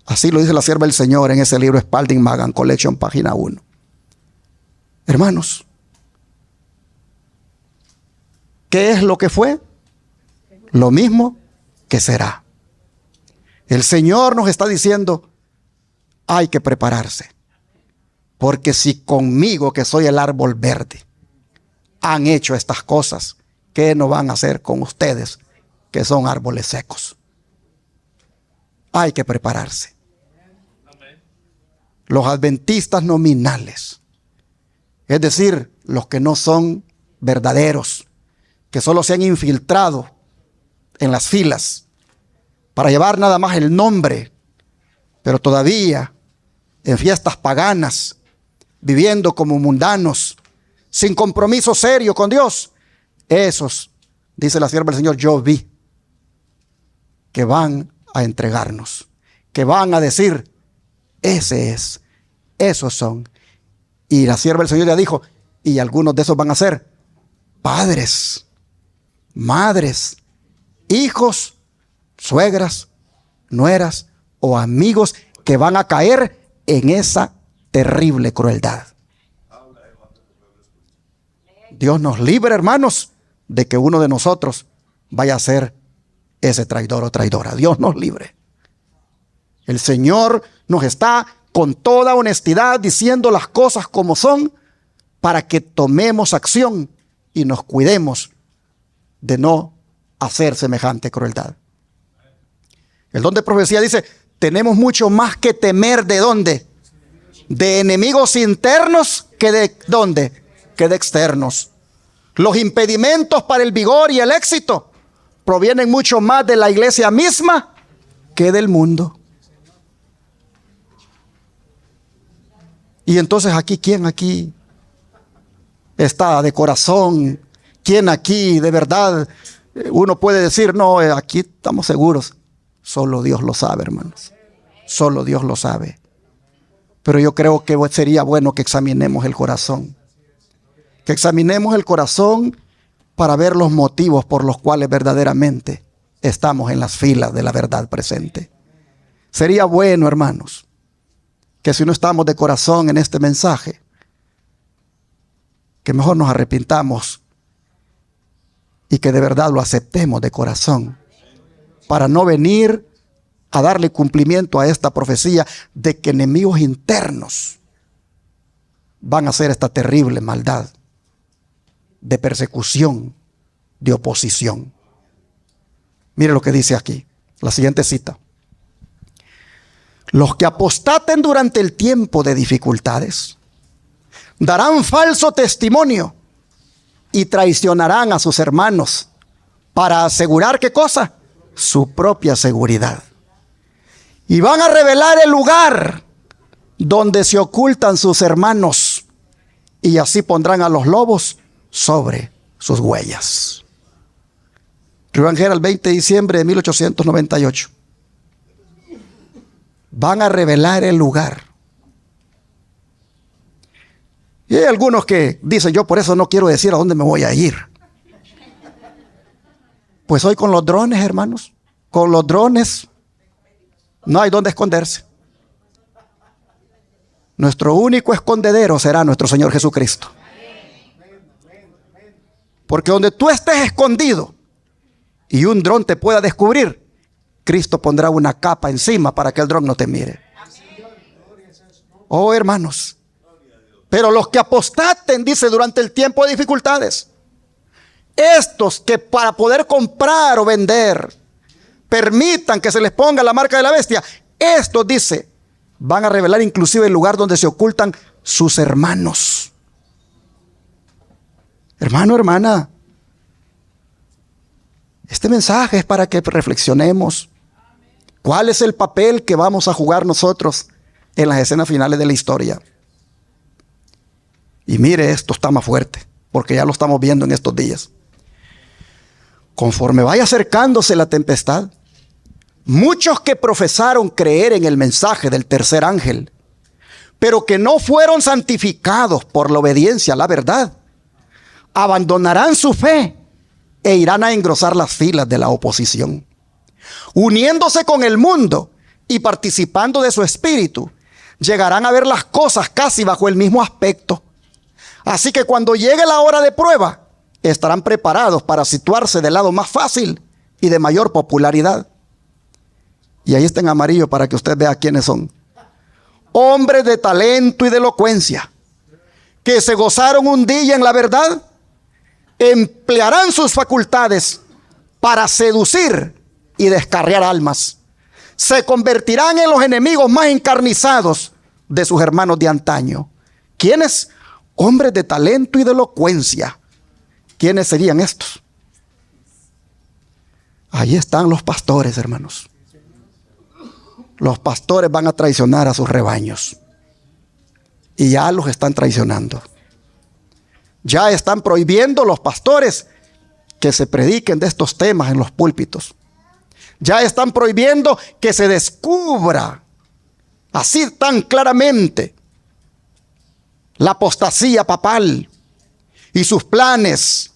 A: Así lo dice la sierva del Señor en ese libro Spalding Magan Collection, página 1. Hermanos, ¿qué es lo que fue? Lo mismo que será. El Señor nos está diciendo: hay que prepararse, porque si conmigo, que soy el árbol verde, han hecho estas cosas, ¿qué no van a hacer con ustedes, que son árboles secos? Hay que prepararse. Los adventistas nominales, es decir, los que no son verdaderos, que solo se han infiltrado en las filas para llevar nada más el nombre, pero todavía en fiestas paganas, viviendo como mundanos, sin compromiso serio con Dios. Esos, dice la sierva del Señor, yo vi que van a entregarnos, que van a decir: ese es, esos son. Y la sierva del Señor ya dijo: y algunos de esos van a ser padres, madres, hijos, suegras, nueras o amigos que van a caer en esa terrible crueldad. Dios nos libre, hermanos, de que uno de nosotros vaya a ser ese traidor o traidora. Dios nos libre. El Señor nos está con toda honestidad diciendo las cosas como son, para que tomemos acción y nos cuidemos de no hacer semejante crueldad. El don de profecía dice: tenemos mucho más que temer. ¿De dónde? De enemigos internos que de ¿dónde? Que de externos. Los impedimentos para el vigor y el éxito provienen mucho más de la iglesia misma que del mundo. Y entonces aquí, ¿quién aquí está de corazón? ¿Quién aquí de verdad uno puede decir: no, aquí estamos seguros? Solo Dios lo sabe, hermanos. Solo Dios lo sabe. Pero yo creo que sería bueno que examinemos el corazón. Que examinemos el corazón para ver los motivos por los cuales verdaderamente estamos en las filas de la verdad presente. Sería bueno, hermanos, que si no estamos de corazón en este mensaje, que mejor nos arrepintamos y que de verdad lo aceptemos de corazón, para no venir a darle cumplimiento a esta profecía de que enemigos internos van a hacer esta terrible maldad de persecución, de oposición. Mire lo que dice aquí, la siguiente cita: los que apostaten durante el tiempo de dificultades darán falso testimonio y traicionarán a sus hermanos para asegurar ¿qué cosa? Su propia seguridad. Y van a revelar el lugar donde se ocultan sus hermanos, y así pondrán a los lobos sobre sus huellas. Río Ángel, el 20 de diciembre de 1898. Van a revelar el lugar. Y hay algunos que dicen: yo por eso no quiero decir a dónde me voy a ir. Pues hoy con los drones, hermanos, con los drones no hay dónde esconderse. Nuestro único escondedero será nuestro Señor Jesucristo. Porque donde tú estés escondido y un dron te pueda descubrir, Cristo pondrá una capa encima para que el dron no te mire. Oh, hermanos. Pero los que apostaten, dice, durante el tiempo de dificultades, estos que para poder comprar o vender permitan que se les ponga la marca de la bestia, estos, dice, van a revelar inclusive el lugar donde se ocultan sus hermanos. Hermano, hermana, este mensaje es para que reflexionemos cuál es el papel que vamos a jugar nosotros en las escenas finales de la historia. Y mire, esto está más fuerte, porque ya lo estamos viendo en estos días. Conforme vaya acercándose la tempestad, muchos que profesaron creer en el mensaje del tercer ángel, pero que no fueron santificados por la obediencia a la verdad, abandonarán su fe e irán a engrosar las filas de la oposición, uniéndose con el mundo y participando de su espíritu. Llegarán a ver las cosas casi bajo el mismo aspecto. Así que cuando llegue la hora de prueba, estarán preparados para situarse del lado más fácil y de mayor popularidad. Y ahí está en amarillo para que usted vea quiénes son. Hombres de talento y de elocuencia, que se gozaron un día en la verdad, emplearán sus facultades para seducir y descarriar almas. Se convertirán en los enemigos más encarnizados de sus hermanos de antaño. ¿Quiénes? Hombres de talento y de elocuencia. ¿Quiénes serían estos? Ahí están los pastores, hermanos. Los pastores van a traicionar a sus rebaños. Y ya los están traicionando. Ya están prohibiendo los pastores que se prediquen de estos temas en los púlpitos. Ya están prohibiendo que se descubra así tan claramente la apostasía papal y sus planes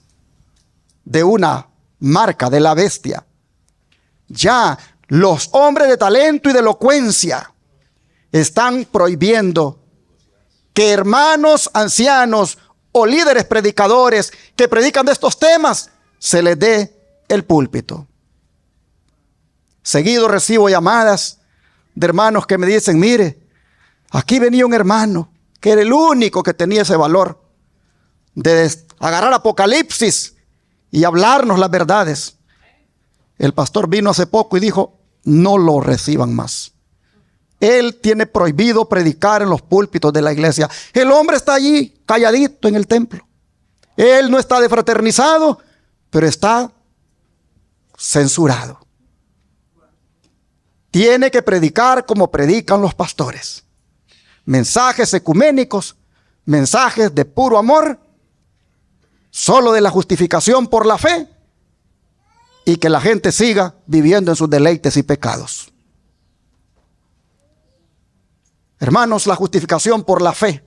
A: de una marca de la bestia. Ya los hombres de talento y de elocuencia están prohibiendo que hermanos ancianos o líderes predicadores que predican de estos temas se les dé el púlpito. Seguido recibo llamadas de hermanos que me dicen: mire, aquí venía un hermano que era el único que tenía ese valor de agarrar Apocalipsis y hablarnos las verdades. El pastor vino hace poco y dijo: no lo reciban más. Él tiene prohibido predicar en los púlpitos de la iglesia. El hombre está allí calladito en el templo. Él no está defraternizado, pero está censurado. Tiene que predicar como predican los pastores. Mensajes ecuménicos, mensajes de puro amor, solo de la justificación por la fe, y que la gente siga viviendo en sus deleites y pecados. Hermanos, la justificación por la fe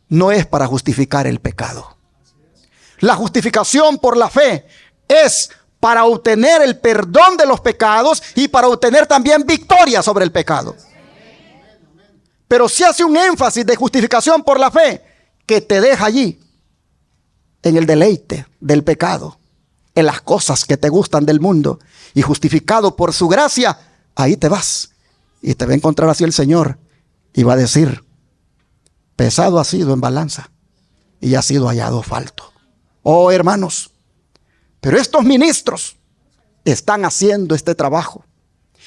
A: no es para justificar el pecado. La justificación por la fe es para obtener el perdón de los pecados y para obtener también victoria sobre el pecado. Pero si hace un énfasis de justificación por la fe que te deja allí en el deleite del pecado, en las cosas que te gustan del mundo, y justificado por su gracia, ahí te vas y te va a encontrar así el Señor y va a decir: pesado ha sido en balanza y ha sido hallado falto. Oh, hermanos, pero estos ministros están haciendo este trabajo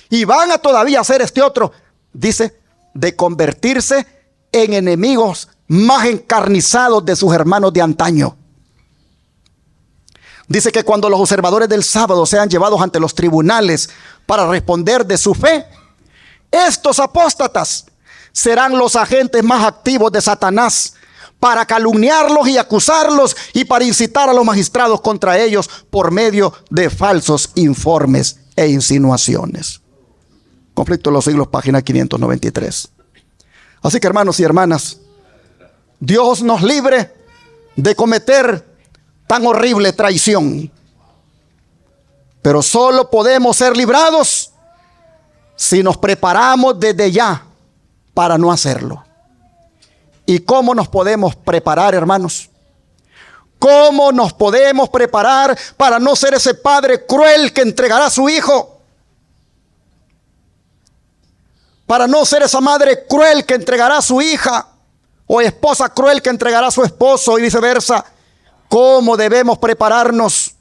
A: y van a todavía hacer este otro, dice, de convertirse en enemigos más encarnizados de sus hermanos de antaño. Dice que cuando los observadores del sábado sean llevados ante los tribunales para responder de su fe, estos apóstatas serán los agentes más activos de Satanás para calumniarlos y acusarlos y para incitar a los magistrados contra ellos por medio de falsos informes e insinuaciones. Conflicto de los Siglos, página 593. Así que, hermanos y hermanas, Dios nos libre de cometer tan horrible traición. Pero solo podemos ser librados si nos preparamos desde ya para no hacerlo. ¿Y cómo nos podemos preparar, hermanos? ¿Cómo nos podemos preparar para no ser ese padre cruel que entregará a su hijo para no ser esa madre cruel que entregará a su hija, o esposa cruel que entregará a su esposo, y viceversa. ¿Cómo debemos prepararnos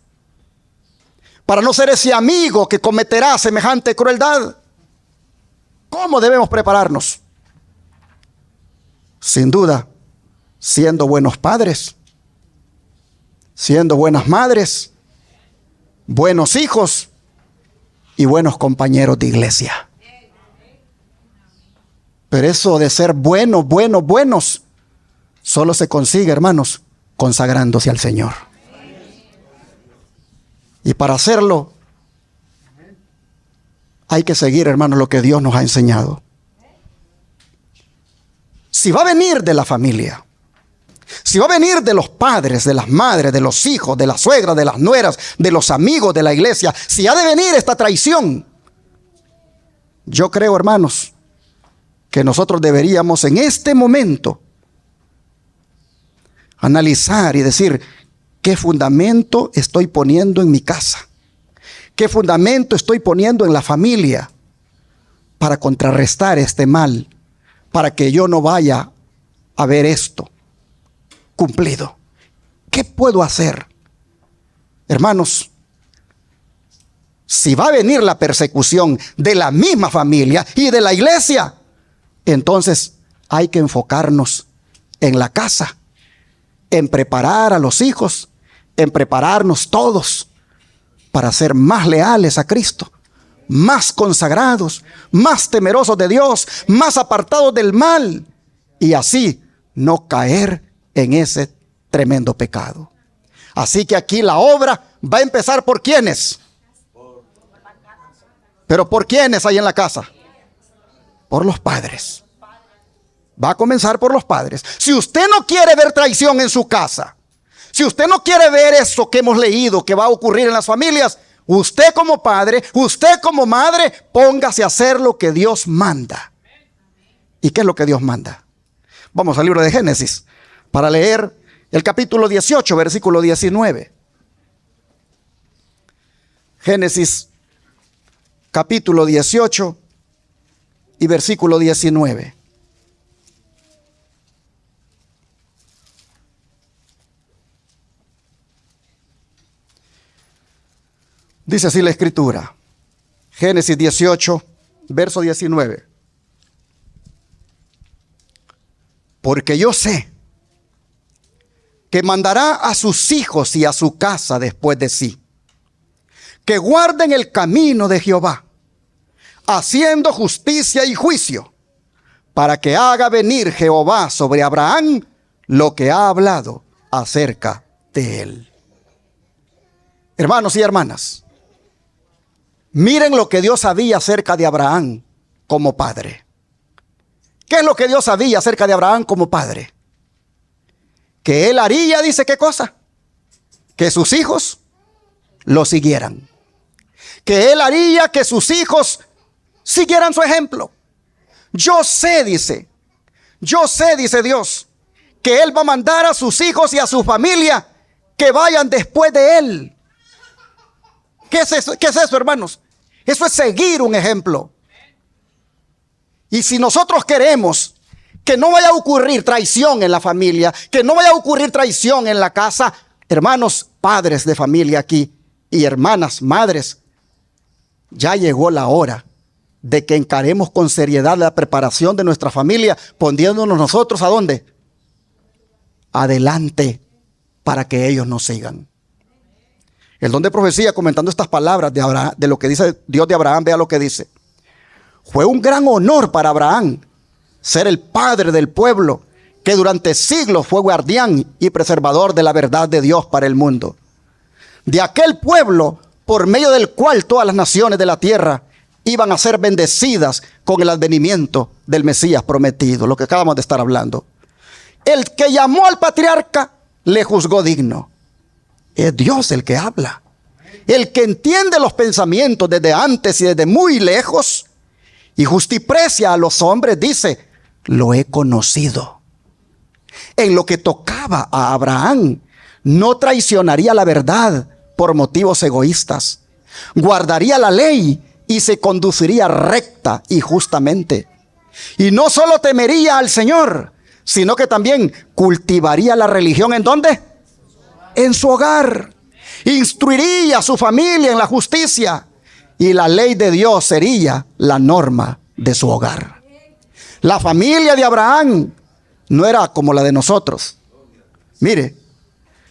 A: para no ser ese amigo que cometerá semejante crueldad? ¿Cómo debemos prepararnos? Sin duda, siendo buenos padres, siendo buenas madres, buenos hijos y buenos compañeros de iglesia. Pero eso de ser buenos, solo se consigue, hermanos, consagrándose al Señor. Y para hacerlo, hay que seguir, hermanos, lo que Dios nos ha enseñado. Si va a venir de la familia, si va a venir de los padres, de las madres, de los hijos, de las suegras, de las nueras, de los amigos de la iglesia, si ha de venir esta traición, yo creo, hermanos, que nosotros deberíamos en este momento analizar y decir: ¿qué fundamento estoy poniendo en mi casa? ¿Qué fundamento estoy poniendo en la familia para contrarrestar este mal? Para que yo no vaya a ver esto cumplido. ¿Qué puedo hacer? Hermanos, si va a venir la persecución de la misma familia y de la iglesia, entonces hay que enfocarnos en la casa, en preparar a los hijos, en prepararnos todos para ser más leales a Cristo, más consagrados, más temerosos de Dios, más apartados del mal, y así no caer en ese tremendo pecado. Así que aquí la obra va a empezar ¿por quiénes? ¿Pero por quiénes hay en la casa? Por los padres. Va a comenzar por los padres. Si usted no quiere ver traición en su casa, si usted no quiere ver eso que hemos leído que va a ocurrir en las familias, usted como padre, usted como madre, póngase a hacer lo que Dios manda. ¿Y qué es lo que Dios manda? Vamos al libro de Génesis para leer el capítulo 18, versículo 19. Génesis capítulo 18 y versículo 19. Dice así la escritura, Génesis 18, verso 19. Porque yo sé que mandará a sus hijos y a su casa después de sí, que guarden el camino de Jehová, haciendo justicia y juicio, para que haga venir Jehová sobre Abraham lo que ha hablado acerca de él. Hermanos y hermanas, miren lo que Dios sabía acerca de Abraham como padre. ¿Qué es lo que Dios sabía acerca de Abraham como padre? Que él haría, dice, ¿qué cosa? Que sus hijos lo siguieran. Que él haría que sus hijos siguieran su ejemplo. Yo sé, dice Dios, que él va a mandar a sus hijos y a su familia que vayan después de él. ¿Qué es eso? ¿Qué es eso, hermanos? Eso es seguir un ejemplo. Y si nosotros queremos que no vaya a ocurrir traición en la familia, que no vaya a ocurrir traición en la casa, hermanos, padres de familia aquí y hermanas, madres, ya llegó la hora de que encaremos con seriedad la preparación de nuestra familia, poniéndonos nosotros ¿a dónde? Adelante, para que ellos nos sigan. El don de profecía, comentando estas palabras de Abraham, de lo que dice Dios de Abraham, vea lo que dice. Fue un gran honor para Abraham ser el padre del pueblo que durante siglos fue guardián y preservador de la verdad de Dios para el mundo. De aquel pueblo por medio del cual todas las naciones de la tierra iban a ser bendecidas con el advenimiento del Mesías prometido, lo que acabamos de estar hablando. El que llamó al patriarca le juzgó digno. Es Dios el que habla. El que entiende los pensamientos desde antes y desde muy lejos y justiprecia a los hombres, dice, lo he conocido. En lo que tocaba a Abraham, no traicionaría la verdad por motivos egoístas. Guardaría la ley y se conduciría recta y justamente. Y no solo temería al Señor, sino que también cultivaría la religión. ¿En dónde? En su hogar. Instruiría a su familia en la justicia. Y la ley de Dios sería la norma de su hogar. La familia de Abraham no era como la de nosotros. Mire,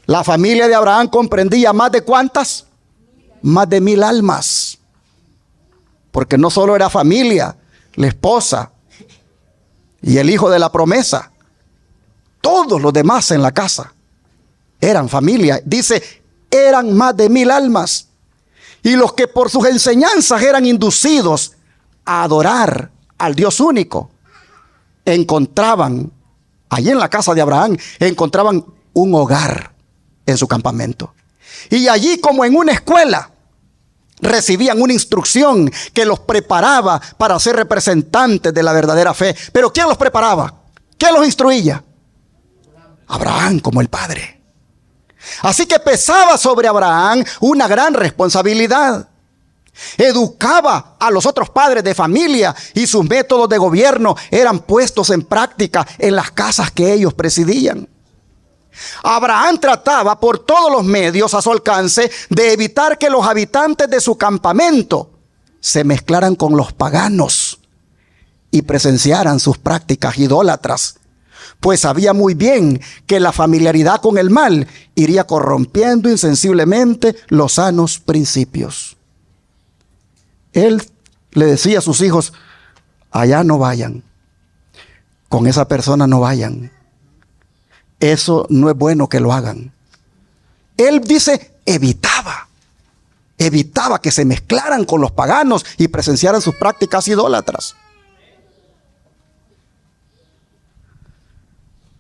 A: la familia de Abraham comprendía más de ¿cuántas? Más de 1000 almas. Porque no solo era familia, la esposa y el hijo de la promesa. Todos los demás en la casa eran familia. Dice, eran más de 1000 almas. Y los que por sus enseñanzas eran inducidos a adorar al Dios único, encontraban, allí en la casa de Abraham, encontraban un hogar en su campamento. Y allí, como en una escuela, recibían una instrucción que los preparaba para ser representantes de la verdadera fe. Pero ¿quién los preparaba? ¿Quién los instruía? Abraham, como el padre. Así que pesaba sobre Abraham una gran responsabilidad. Educaba a los otros padres de familia y sus métodos de gobierno eran puestos en práctica en las casas que ellos presidían. Abraham trataba por todos los medios a su alcance de evitar que los habitantes de su campamento se mezclaran con los paganos y presenciaran sus prácticas idólatras, pues sabía muy bien que la familiaridad con el mal iría corrompiendo insensiblemente los sanos principios. Él le decía a sus hijos, allá no vayan, con esa persona no vayan. Eso no es bueno que lo hagan. Él dice, evitaba que se mezclaran con los paganos y presenciaran sus prácticas idólatras.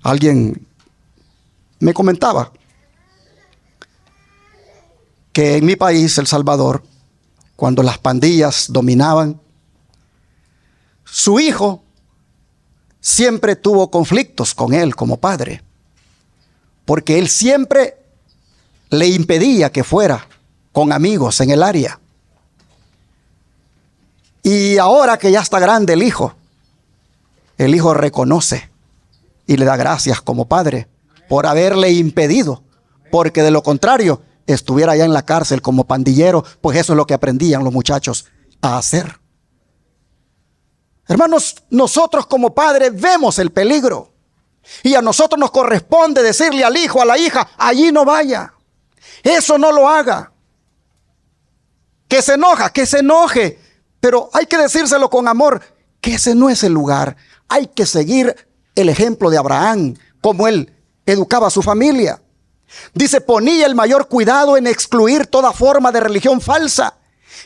A: Alguien me comentaba que en mi país, El Salvador, cuando las pandillas dominaban, su hijo siempre tuvo conflictos con él como padre, porque él siempre le impedía que fuera con amigos en el área. Y ahora que ya está grande el hijo reconoce y le da gracias como padre por haberle impedido, porque de lo contrario estuviera ya en la cárcel como pandillero, pues eso es lo que aprendían los muchachos a hacer. Hermanos, nosotros como padres vemos el peligro y a nosotros nos corresponde decirle al hijo, a la hija, allí no vaya, eso no lo haga. Que se enoja, que se enoje, pero hay que decírselo con amor, que ese no es el lugar. Hay que seguir el ejemplo de Abraham, como él educaba a su familia. Dice, ponía el mayor cuidado en excluir toda forma de religión falsa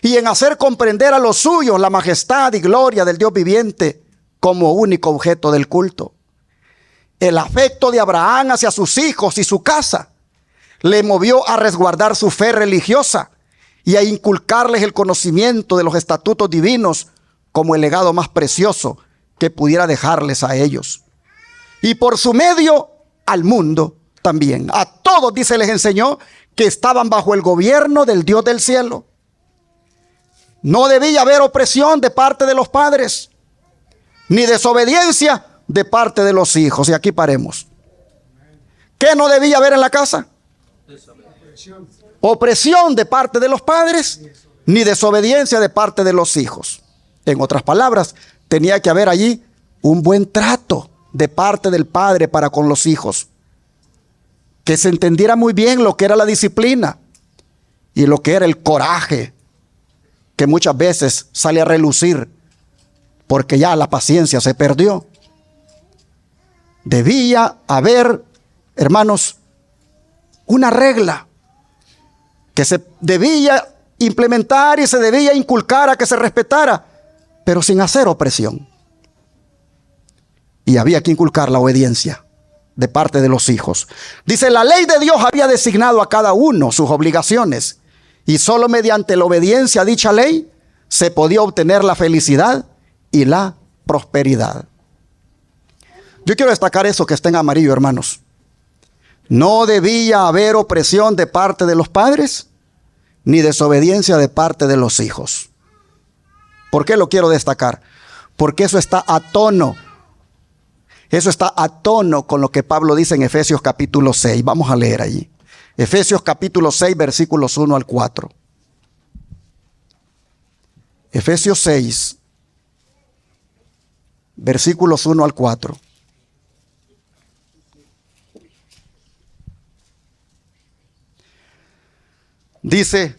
A: y en hacer comprender a los suyos la majestad y gloria del Dios viviente como único objeto del culto. El afecto de Abraham hacia sus hijos y su casa le movió a resguardar su fe religiosa y a inculcarles el conocimiento de los estatutos divinos como el legado más precioso que pudiera dejarles a ellos. Y por su medio al mundo también. A todos, dice, les enseñó que estaban bajo el gobierno del Dios del cielo. No debía haber opresión de parte de los padres, ni desobediencia de parte de los hijos. Y aquí paremos. ¿Qué no debía haber en la casa? Opresión de parte de los padres, ni desobediencia de parte de los hijos. En otras palabras, tenía que haber allí un buen trato de parte del padre para con los hijos. Que se entendiera muy bien lo que era la disciplina y lo que era el coraje, que muchas veces sale a relucir porque ya la paciencia se perdió. Debía haber, hermanos, una regla que se debía implementar y se debía inculcar a que se respetara, pero sin hacer opresión. Y había que inculcar la obediencia de parte de los hijos. Dice, la ley de Dios había designado a cada uno sus obligaciones y solo mediante la obediencia a dicha ley se podía obtener la felicidad y la prosperidad. Yo quiero destacar eso que está en amarillo, hermanos. No debía haber opresión de parte de los padres ni desobediencia de parte de los hijos. ¿Por qué lo quiero destacar? Porque eso está a tono. Eso está a tono con lo que Pablo dice en Efesios capítulo 6. Vamos a leer allí. Efesios capítulo 6, versículos 1 al 4. Efesios 6, versículos 1 al 4. Dice: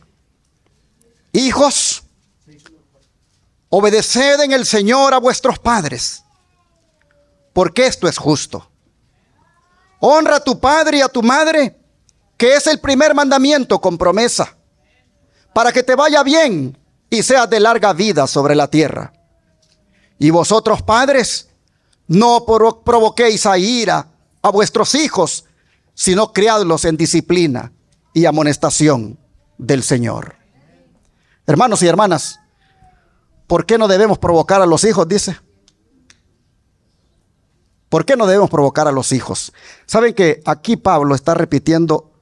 A: hijos, obedeced en el Señor a vuestros padres, porque esto es justo. Honra a tu padre y a tu madre, que es el primer mandamiento con promesa, para que te vaya bien y seas de larga vida sobre la tierra. Y vosotros, padres, no provoquéis a ira a vuestros hijos, sino criadlos en disciplina y amonestación del Señor. Hermanos y hermanas, ¿por qué no debemos provocar a los hijos? Dice. ¿Por qué no debemos provocar a los hijos? Saben que aquí Pablo está repitiendo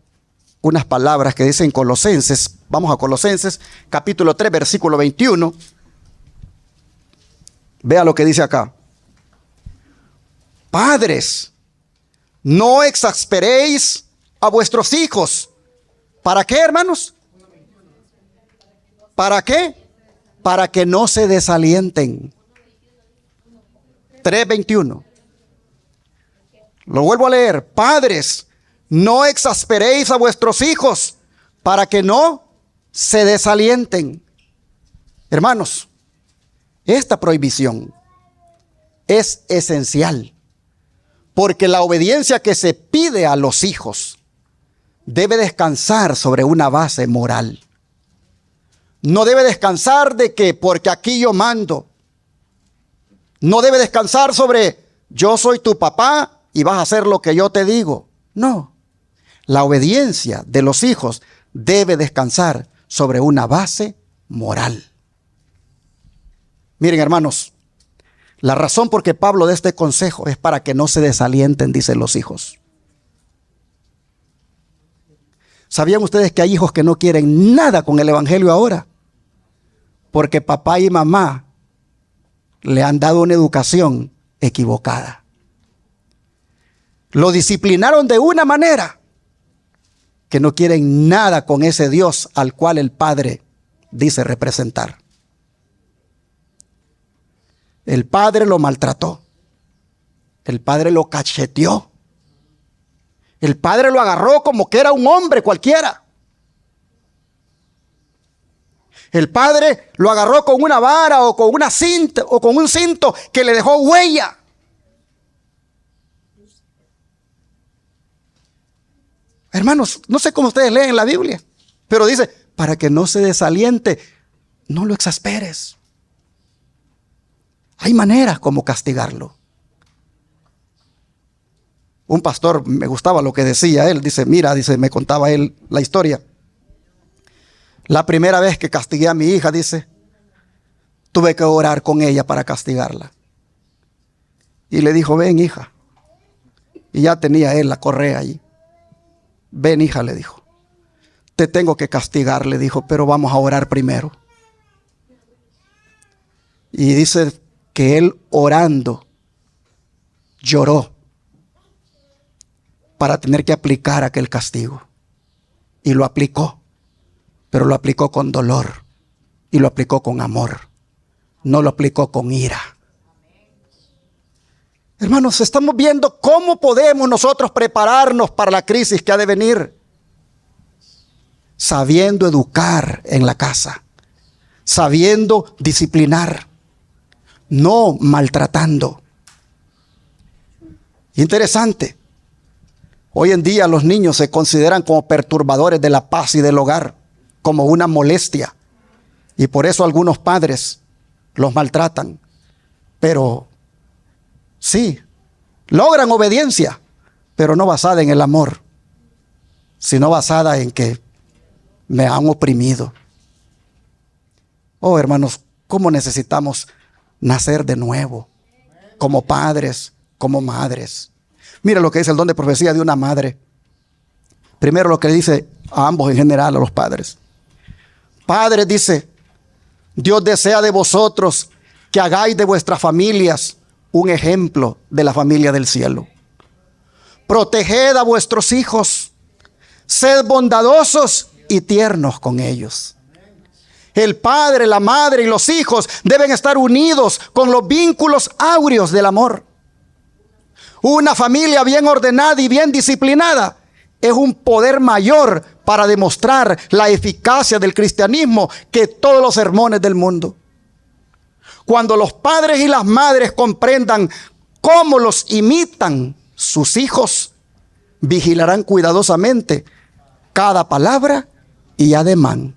A: unas palabras que dice en Colosenses. Vamos a Colosenses, capítulo 3, versículo 21. Vea lo que dice acá. Padres, no exasperéis a vuestros hijos. ¿Para qué, hermanos? ¿Para qué? Para que no se desalienten. 3:21. Lo vuelvo a leer. Padres, no exasperéis a vuestros hijos para que no se desalienten. Hermanos, esta prohibición es esencial, porque la obediencia que se pide a los hijos debe descansar sobre una base moral. No debe descansar de que porque aquí yo mando. No debe descansar sobre yo soy tu papá y vas a hacer lo que yo te digo. No. La obediencia de los hijos debe descansar sobre una base moral. Miren, hermanos, la razón por que Pablo da este consejo es para que no se desalienten, dicen los hijos. ¿Sabían ustedes que hay hijos que no quieren nada con el evangelio ahora? Porque papá y mamá le han dado una educación equivocada. Lo disciplinaron de una manera que no quieren nada con ese Dios al cual el Padre dice representar. El Padre lo maltrató. El Padre lo cacheteó. El Padre lo agarró como que era un hombre cualquiera. El Padre lo agarró con una vara o con una cinta o con un cinto que le dejó huella. Hermanos, no sé cómo ustedes leen la Biblia, pero dice, para que no se desaliente, no lo exasperes. Hay maneras como castigarlo. Un pastor, me gustaba lo que decía él, dice, mira, dice, me contaba él la historia. La primera vez que castigué a mi hija, dice, tuve que orar con ella para castigarla. Y le dijo, ven, hija. Y ya tenía él la correa ahí. Ven, hija, le dijo. Te tengo que castigar, le dijo, pero vamos a orar primero. Y dice que él orando lloró para tener que aplicar aquel castigo. Y lo aplicó. Pero lo aplicó con dolor y lo aplicó con amor. No lo aplicó con ira. Hermanos, estamos viendo cómo podemos nosotros prepararnos para la crisis que ha de venir. Sabiendo educar en la casa. Sabiendo disciplinar. No maltratando. Interesante. Hoy en día los niños se consideran como perturbadores de la paz y del hogar, como una molestia. Y por eso algunos padres los maltratan. Pero sí, logran obediencia, pero no basada en el amor, sino basada en que me han oprimido. Oh, hermanos, ¿cómo necesitamos nacer de nuevo? Como padres, como madres. Mira lo que dice el don de profecía de una madre. Primero lo que le dice a ambos en general, a los padres. Padres, dice, Dios desea de vosotros que hagáis de vuestras familias un ejemplo de la familia del cielo. Proteged a vuestros hijos, sed bondadosos y tiernos con ellos. El padre, la madre y los hijos deben estar unidos con los vínculos áureos del amor. Una familia bien ordenada y bien disciplinada es un poder mayor para demostrar la eficacia del cristianismo que todos los sermones del mundo. Cuando los padres y las madres comprendan cómo los imitan sus hijos, vigilarán cuidadosamente cada palabra y ademán.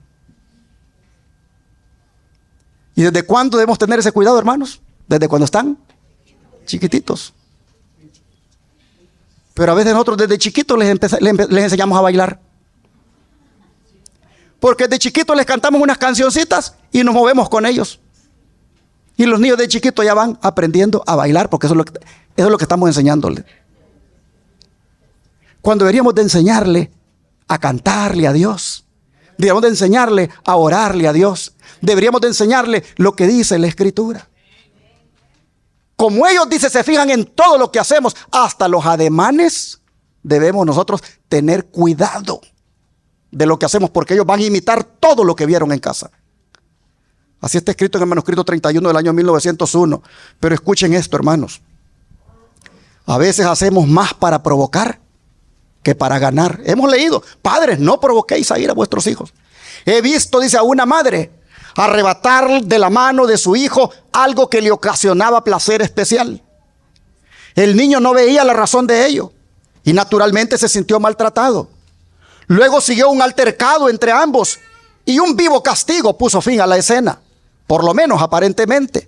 A: ¿Y desde cuándo debemos tener ese cuidado, hermanos? Desde cuando están chiquititos. Pero a veces nosotros desde chiquitos les enseñamos a bailar. Porque de chiquitos les cantamos unas cancioncitas y nos movemos con ellos. Y los niños de chiquitos ya van aprendiendo a bailar, porque eso es lo que estamos enseñándoles. Cuando deberíamos de enseñarle a cantarle a Dios. Deberíamos de enseñarle a orarle a Dios. Deberíamos de enseñarle lo que dice la Escritura. Como ellos, dice, se fijan en todo lo que hacemos, hasta los ademanes, debemos nosotros tener cuidado de lo que hacemos, porque ellos van a imitar todo lo que vieron en casa. Así está escrito en el manuscrito 31 del año 1901. Pero escuchen esto, hermanos. A veces hacemos más para provocar que para ganar. Hemos leído: padres, no provoquéis a ir a vuestros hijos. He visto, dice, a una madre arrebatar de la mano de su hijo algo que le ocasionaba placer especial. El niño no veía la razón de ello y naturalmente se sintió maltratado. Luego siguió un altercado entre ambos y un vivo castigo puso fin a la escena, por lo menos aparentemente.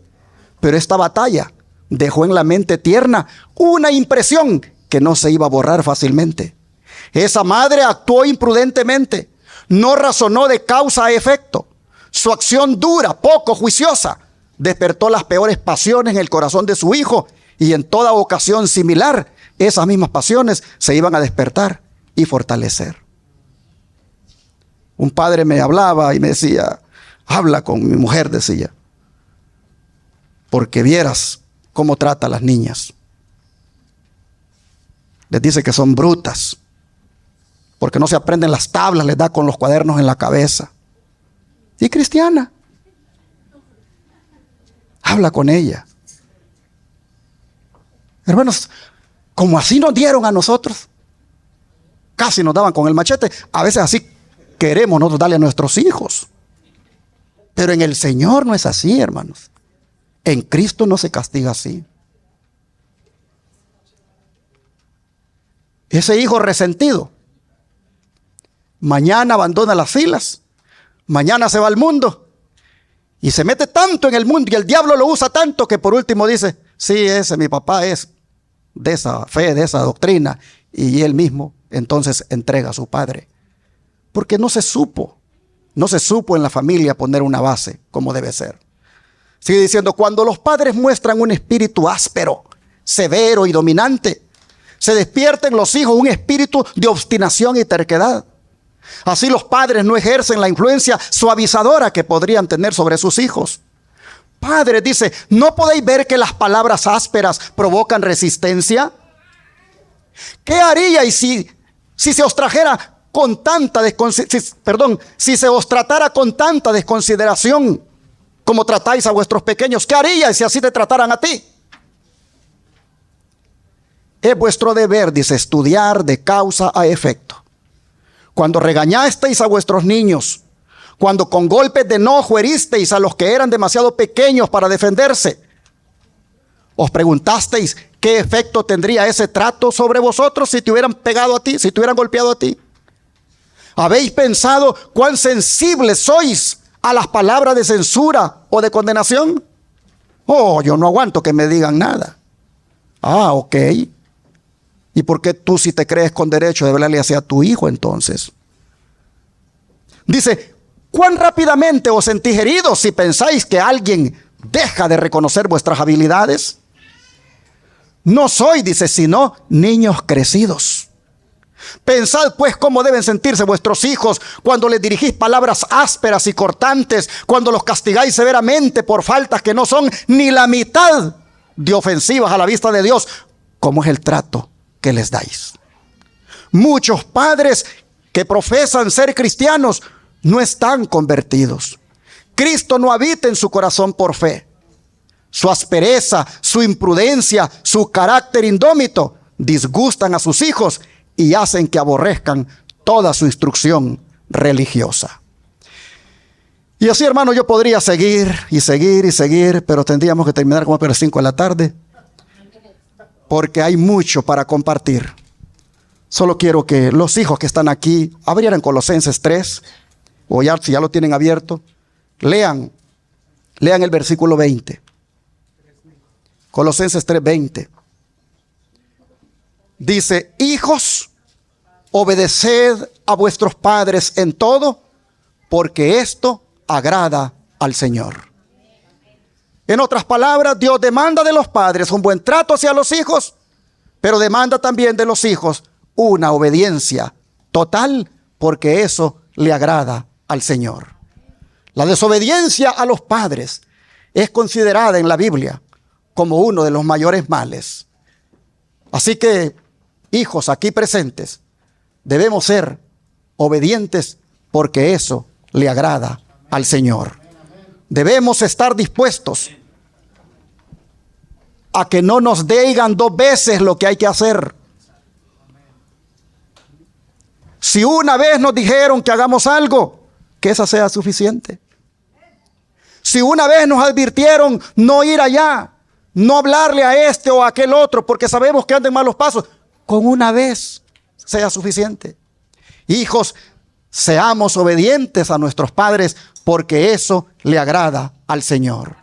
A: Pero esta batalla dejó en la mente tierna una impresión que no se iba a borrar fácilmente. Esa madre actuó imprudentemente, no razonó de causa a efecto. Su acción dura, poco juiciosa, despertó las peores pasiones en el corazón de su hijo, y en toda ocasión similar, esas mismas pasiones se iban a despertar y fortalecer. Un padre me hablaba y me decía: habla con mi mujer, decía, porque vieras cómo trata a las niñas. Les dice que son brutas, porque no se aprenden las tablas, les da con los cuadernos en la cabeza. Y cristiana. Habla con ella. Hermanos, como así nos dieron a nosotros, casi nos daban con el machete, a veces así queremos nosotros darle a nuestros hijos. Pero en el Señor no es así, hermanos. En Cristo no se castiga así. Ese hijo resentido, mañana abandona las filas, mañana se va al mundo y se mete tanto en el mundo y el diablo lo usa tanto que por último dice: sí, ese mi papá es de esa fe, de esa doctrina, y él mismo entonces entrega a su padre. Porque no se supo en la familia poner una base como debe ser. Sigue diciendo: cuando los padres muestran un espíritu áspero, severo y dominante, se despierta en los hijos un espíritu de obstinación y terquedad. Así los padres no ejercen la influencia suavizadora que podrían tener sobre sus hijos. Padres, dice, ¿no podéis ver que las palabras ásperas provocan resistencia? ¿Qué haríais si se os trajera con tanta si se os tratara con tanta desconsideración como tratáis a vuestros pequeños? ¿Qué haríais si así te trataran a ti? Es vuestro deber, dice, estudiar de causa a efecto. Cuando regañasteis a vuestros niños, cuando con golpes de enojo heristeis a los que eran demasiado pequeños para defenderse, os preguntasteis qué efecto tendría ese trato sobre vosotros si te hubieran pegado a ti, si te hubieran golpeado a ti. ¿Habéis pensado cuán sensibles sois a las palabras de censura o de condenación? Oh, yo no aguanto que me digan nada. Ah, ok. ¿Y por qué tú, si te crees con derecho de hablarle hacia tu hijo, entonces? Dice: ¿cuán rápidamente os sentís heridos si pensáis que alguien deja de reconocer vuestras habilidades? No sois, dice, sino niños crecidos. Pensad pues cómo deben sentirse vuestros hijos cuando les dirigís palabras ásperas y cortantes, cuando los castigáis severamente por faltas que no son ni la mitad de ofensivas a la vista de Dios, como es el trato que les dais. Muchos padres que profesan ser cristianos no están convertidos. Cristo no habita en su corazón por fe. Su aspereza, su imprudencia, su carácter indómito disgustan a sus hijos y hacen que aborrezcan toda su instrucción religiosa. Y así, hermano, yo podría seguir y seguir y seguir, pero tendríamos que terminar como a las 5 de la tarde, porque hay mucho para compartir. Solo quiero que los hijos que están aquí abrieran Colosenses 3, o ya, si ya lo tienen abierto, lean el versículo 20. Colosenses 3:20. Dice: hijos, obedeced a vuestros padres en todo, porque esto agrada al Señor. En otras palabras, Dios demanda de los padres un buen trato hacia los hijos, pero demanda también de los hijos una obediencia total, porque eso le agrada al Señor. La desobediencia a los padres es considerada en la Biblia como uno de los mayores males. Así que, hijos aquí presentes, debemos ser obedientes porque eso le agrada al Señor. Debemos estar dispuestos a que no nos digan 2 veces lo que hay que hacer. Si una vez nos dijeron que hagamos algo, que esa sea suficiente. Si una vez nos advirtieron no ir allá, no hablarle a este o a aquel otro porque sabemos que andan malos pasos, con una vez sea suficiente. Hijos, seamos obedientes a nuestros padres porque eso le agrada al Señor.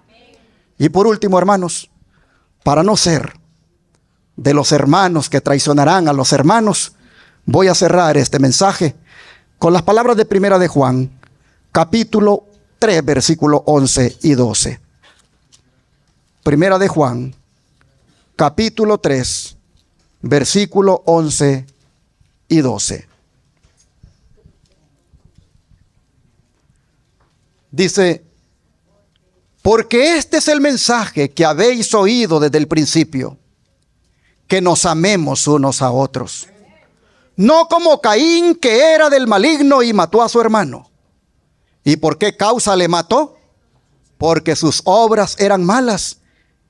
A: Y por último, hermanos, para no ser de los hermanos que traicionarán a los hermanos, voy a cerrar este mensaje con las palabras de Primera de Juan, capítulo 3, versículos 11 y 12. Primera de Juan, capítulo 3, versículo 11 y 12. Dice: porque este es el mensaje que habéis oído desde el principio, que nos amemos unos a otros. No como Caín, que era del maligno y mató a su hermano. ¿Y por qué causa le mató? Porque sus obras eran malas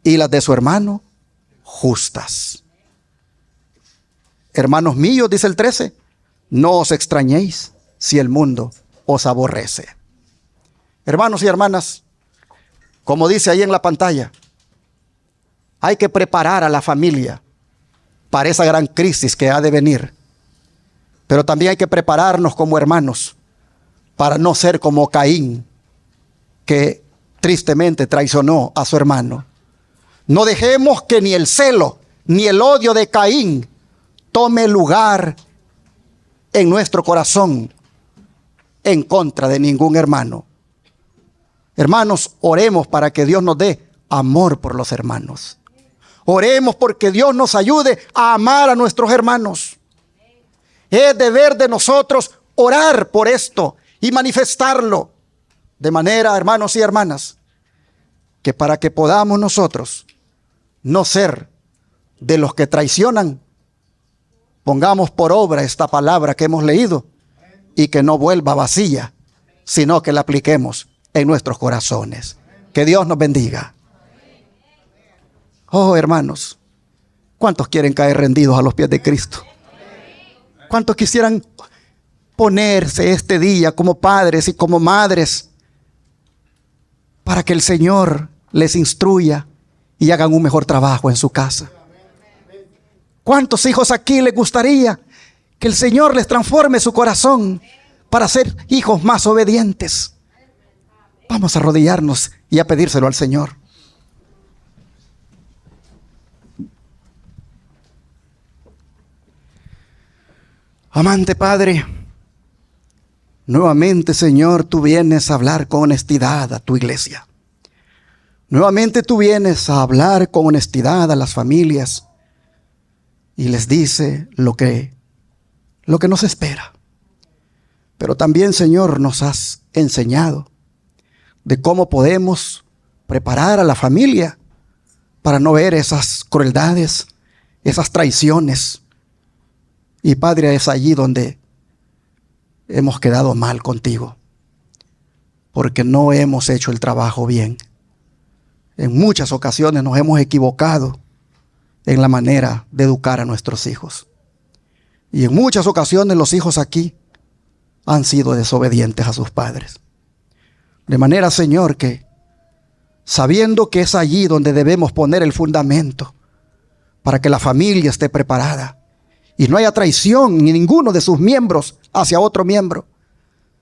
A: y las de su hermano justas. Hermanos míos, dice el 13, no os extrañéis si el mundo os aborrece. Hermanos y hermanas, como dice ahí en la pantalla, hay que preparar a la familia para esa gran crisis que ha de venir. Pero también hay que prepararnos como hermanos para no ser como Caín, que tristemente traicionó a su hermano. No dejemos que ni el celo ni el odio de Caín tome lugar en nuestro corazón en contra de ningún hermano. Hermanos, oremos para que Dios nos dé amor por los hermanos. Oremos porque Dios nos ayude a amar a nuestros hermanos. Es deber de nosotros orar por esto y manifestarlo. De manera, hermanos y hermanas, que para que podamos nosotros no ser de los que traicionan, pongamos por obra esta palabra que hemos leído y que no vuelva vacía, sino que la apliquemos en nuestros corazones. Que Dios nos bendiga. Oh, hermanos, ¿cuántos quieren caer rendidos a los pies de Cristo? ¿Cuántos quisieran ponerse este día como padres y como madres para que el Señor les instruya y hagan un mejor trabajo en su casa? ¿Cuántos hijos aquí les gustaría que el Señor les transforme su corazón para ser hijos más obedientes? Vamos a arrodillarnos y a pedírselo al Señor. Amante Padre, nuevamente, Señor, tú vienes a hablar con honestidad a tu iglesia. Nuevamente tú vienes a hablar con honestidad a las familias y les dice lo que lo que nos espera. Pero también, Señor, nos has enseñado de cómo podemos preparar a la familia para no ver esas crueldades, esas traiciones. Y Padre, es allí donde hemos quedado mal contigo, porque no hemos hecho el trabajo bien. En muchas ocasiones nos hemos equivocado en la manera de educar a nuestros hijos. Y en muchas ocasiones los hijos aquí han sido desobedientes a sus padres. De manera, Señor, que sabiendo que es allí donde debemos poner el fundamento para que la familia esté preparada y no haya traición ni ninguno de sus miembros hacia otro miembro,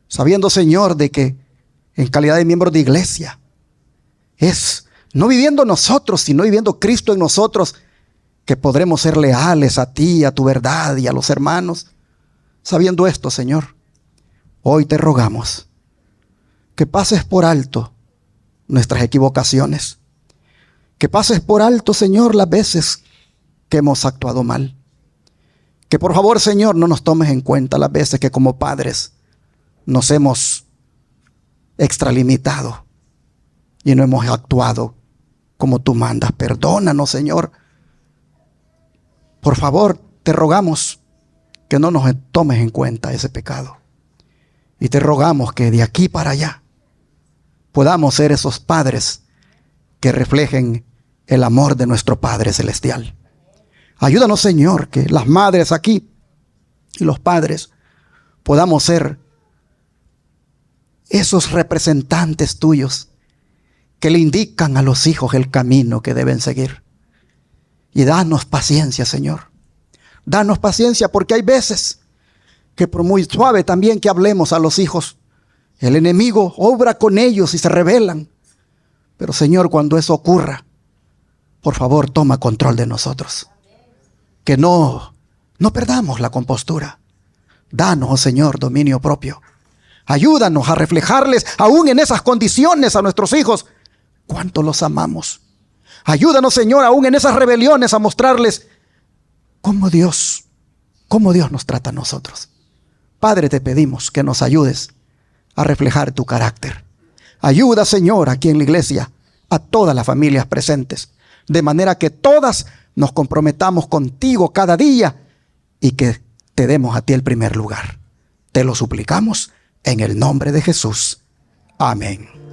A: sabiendo, Señor, de que en calidad de miembros de iglesia es no viviendo nosotros, sino viviendo Cristo en nosotros, que podremos ser leales a ti, a tu verdad y a los hermanos. Sabiendo esto, Señor, hoy te rogamos que pases por alto nuestras equivocaciones, que pases por alto, Señor, las veces que hemos actuado mal, que por favor, Señor, no nos tomes en cuenta las veces que como padres nos hemos extralimitado y no hemos actuado como tú mandas. Perdónanos, Señor. Por favor, te rogamos que no nos tomes en cuenta ese pecado. Y te rogamos que de aquí para allá podamos ser esos padres que reflejen el amor de nuestro Padre Celestial. Ayúdanos, Señor, que las madres aquí y los padres podamos ser esos representantes tuyos que le indican a los hijos el camino que deben seguir. Y danos paciencia, Señor. Danos paciencia, porque hay veces que por muy suave también que hablemos a los hijos, el enemigo obra con ellos y se rebelan. Pero, Señor, cuando eso ocurra, por favor, toma control de nosotros. Que no perdamos la compostura. Danos, oh Señor, dominio propio. Ayúdanos a reflejarles, aún en esas condiciones, a nuestros hijos, cuánto los amamos. Ayúdanos, Señor, aún en esas rebeliones, a mostrarles cómo Dios nos trata a nosotros. Padre, te pedimos que nos ayudes a reflejar tu carácter. Ayuda, Señor, aquí en la iglesia, a todas las familias presentes, de manera que todas nos comprometamos contigo cada día y que te demos a ti el primer lugar. Te lo suplicamos en el nombre de Jesús. Amén.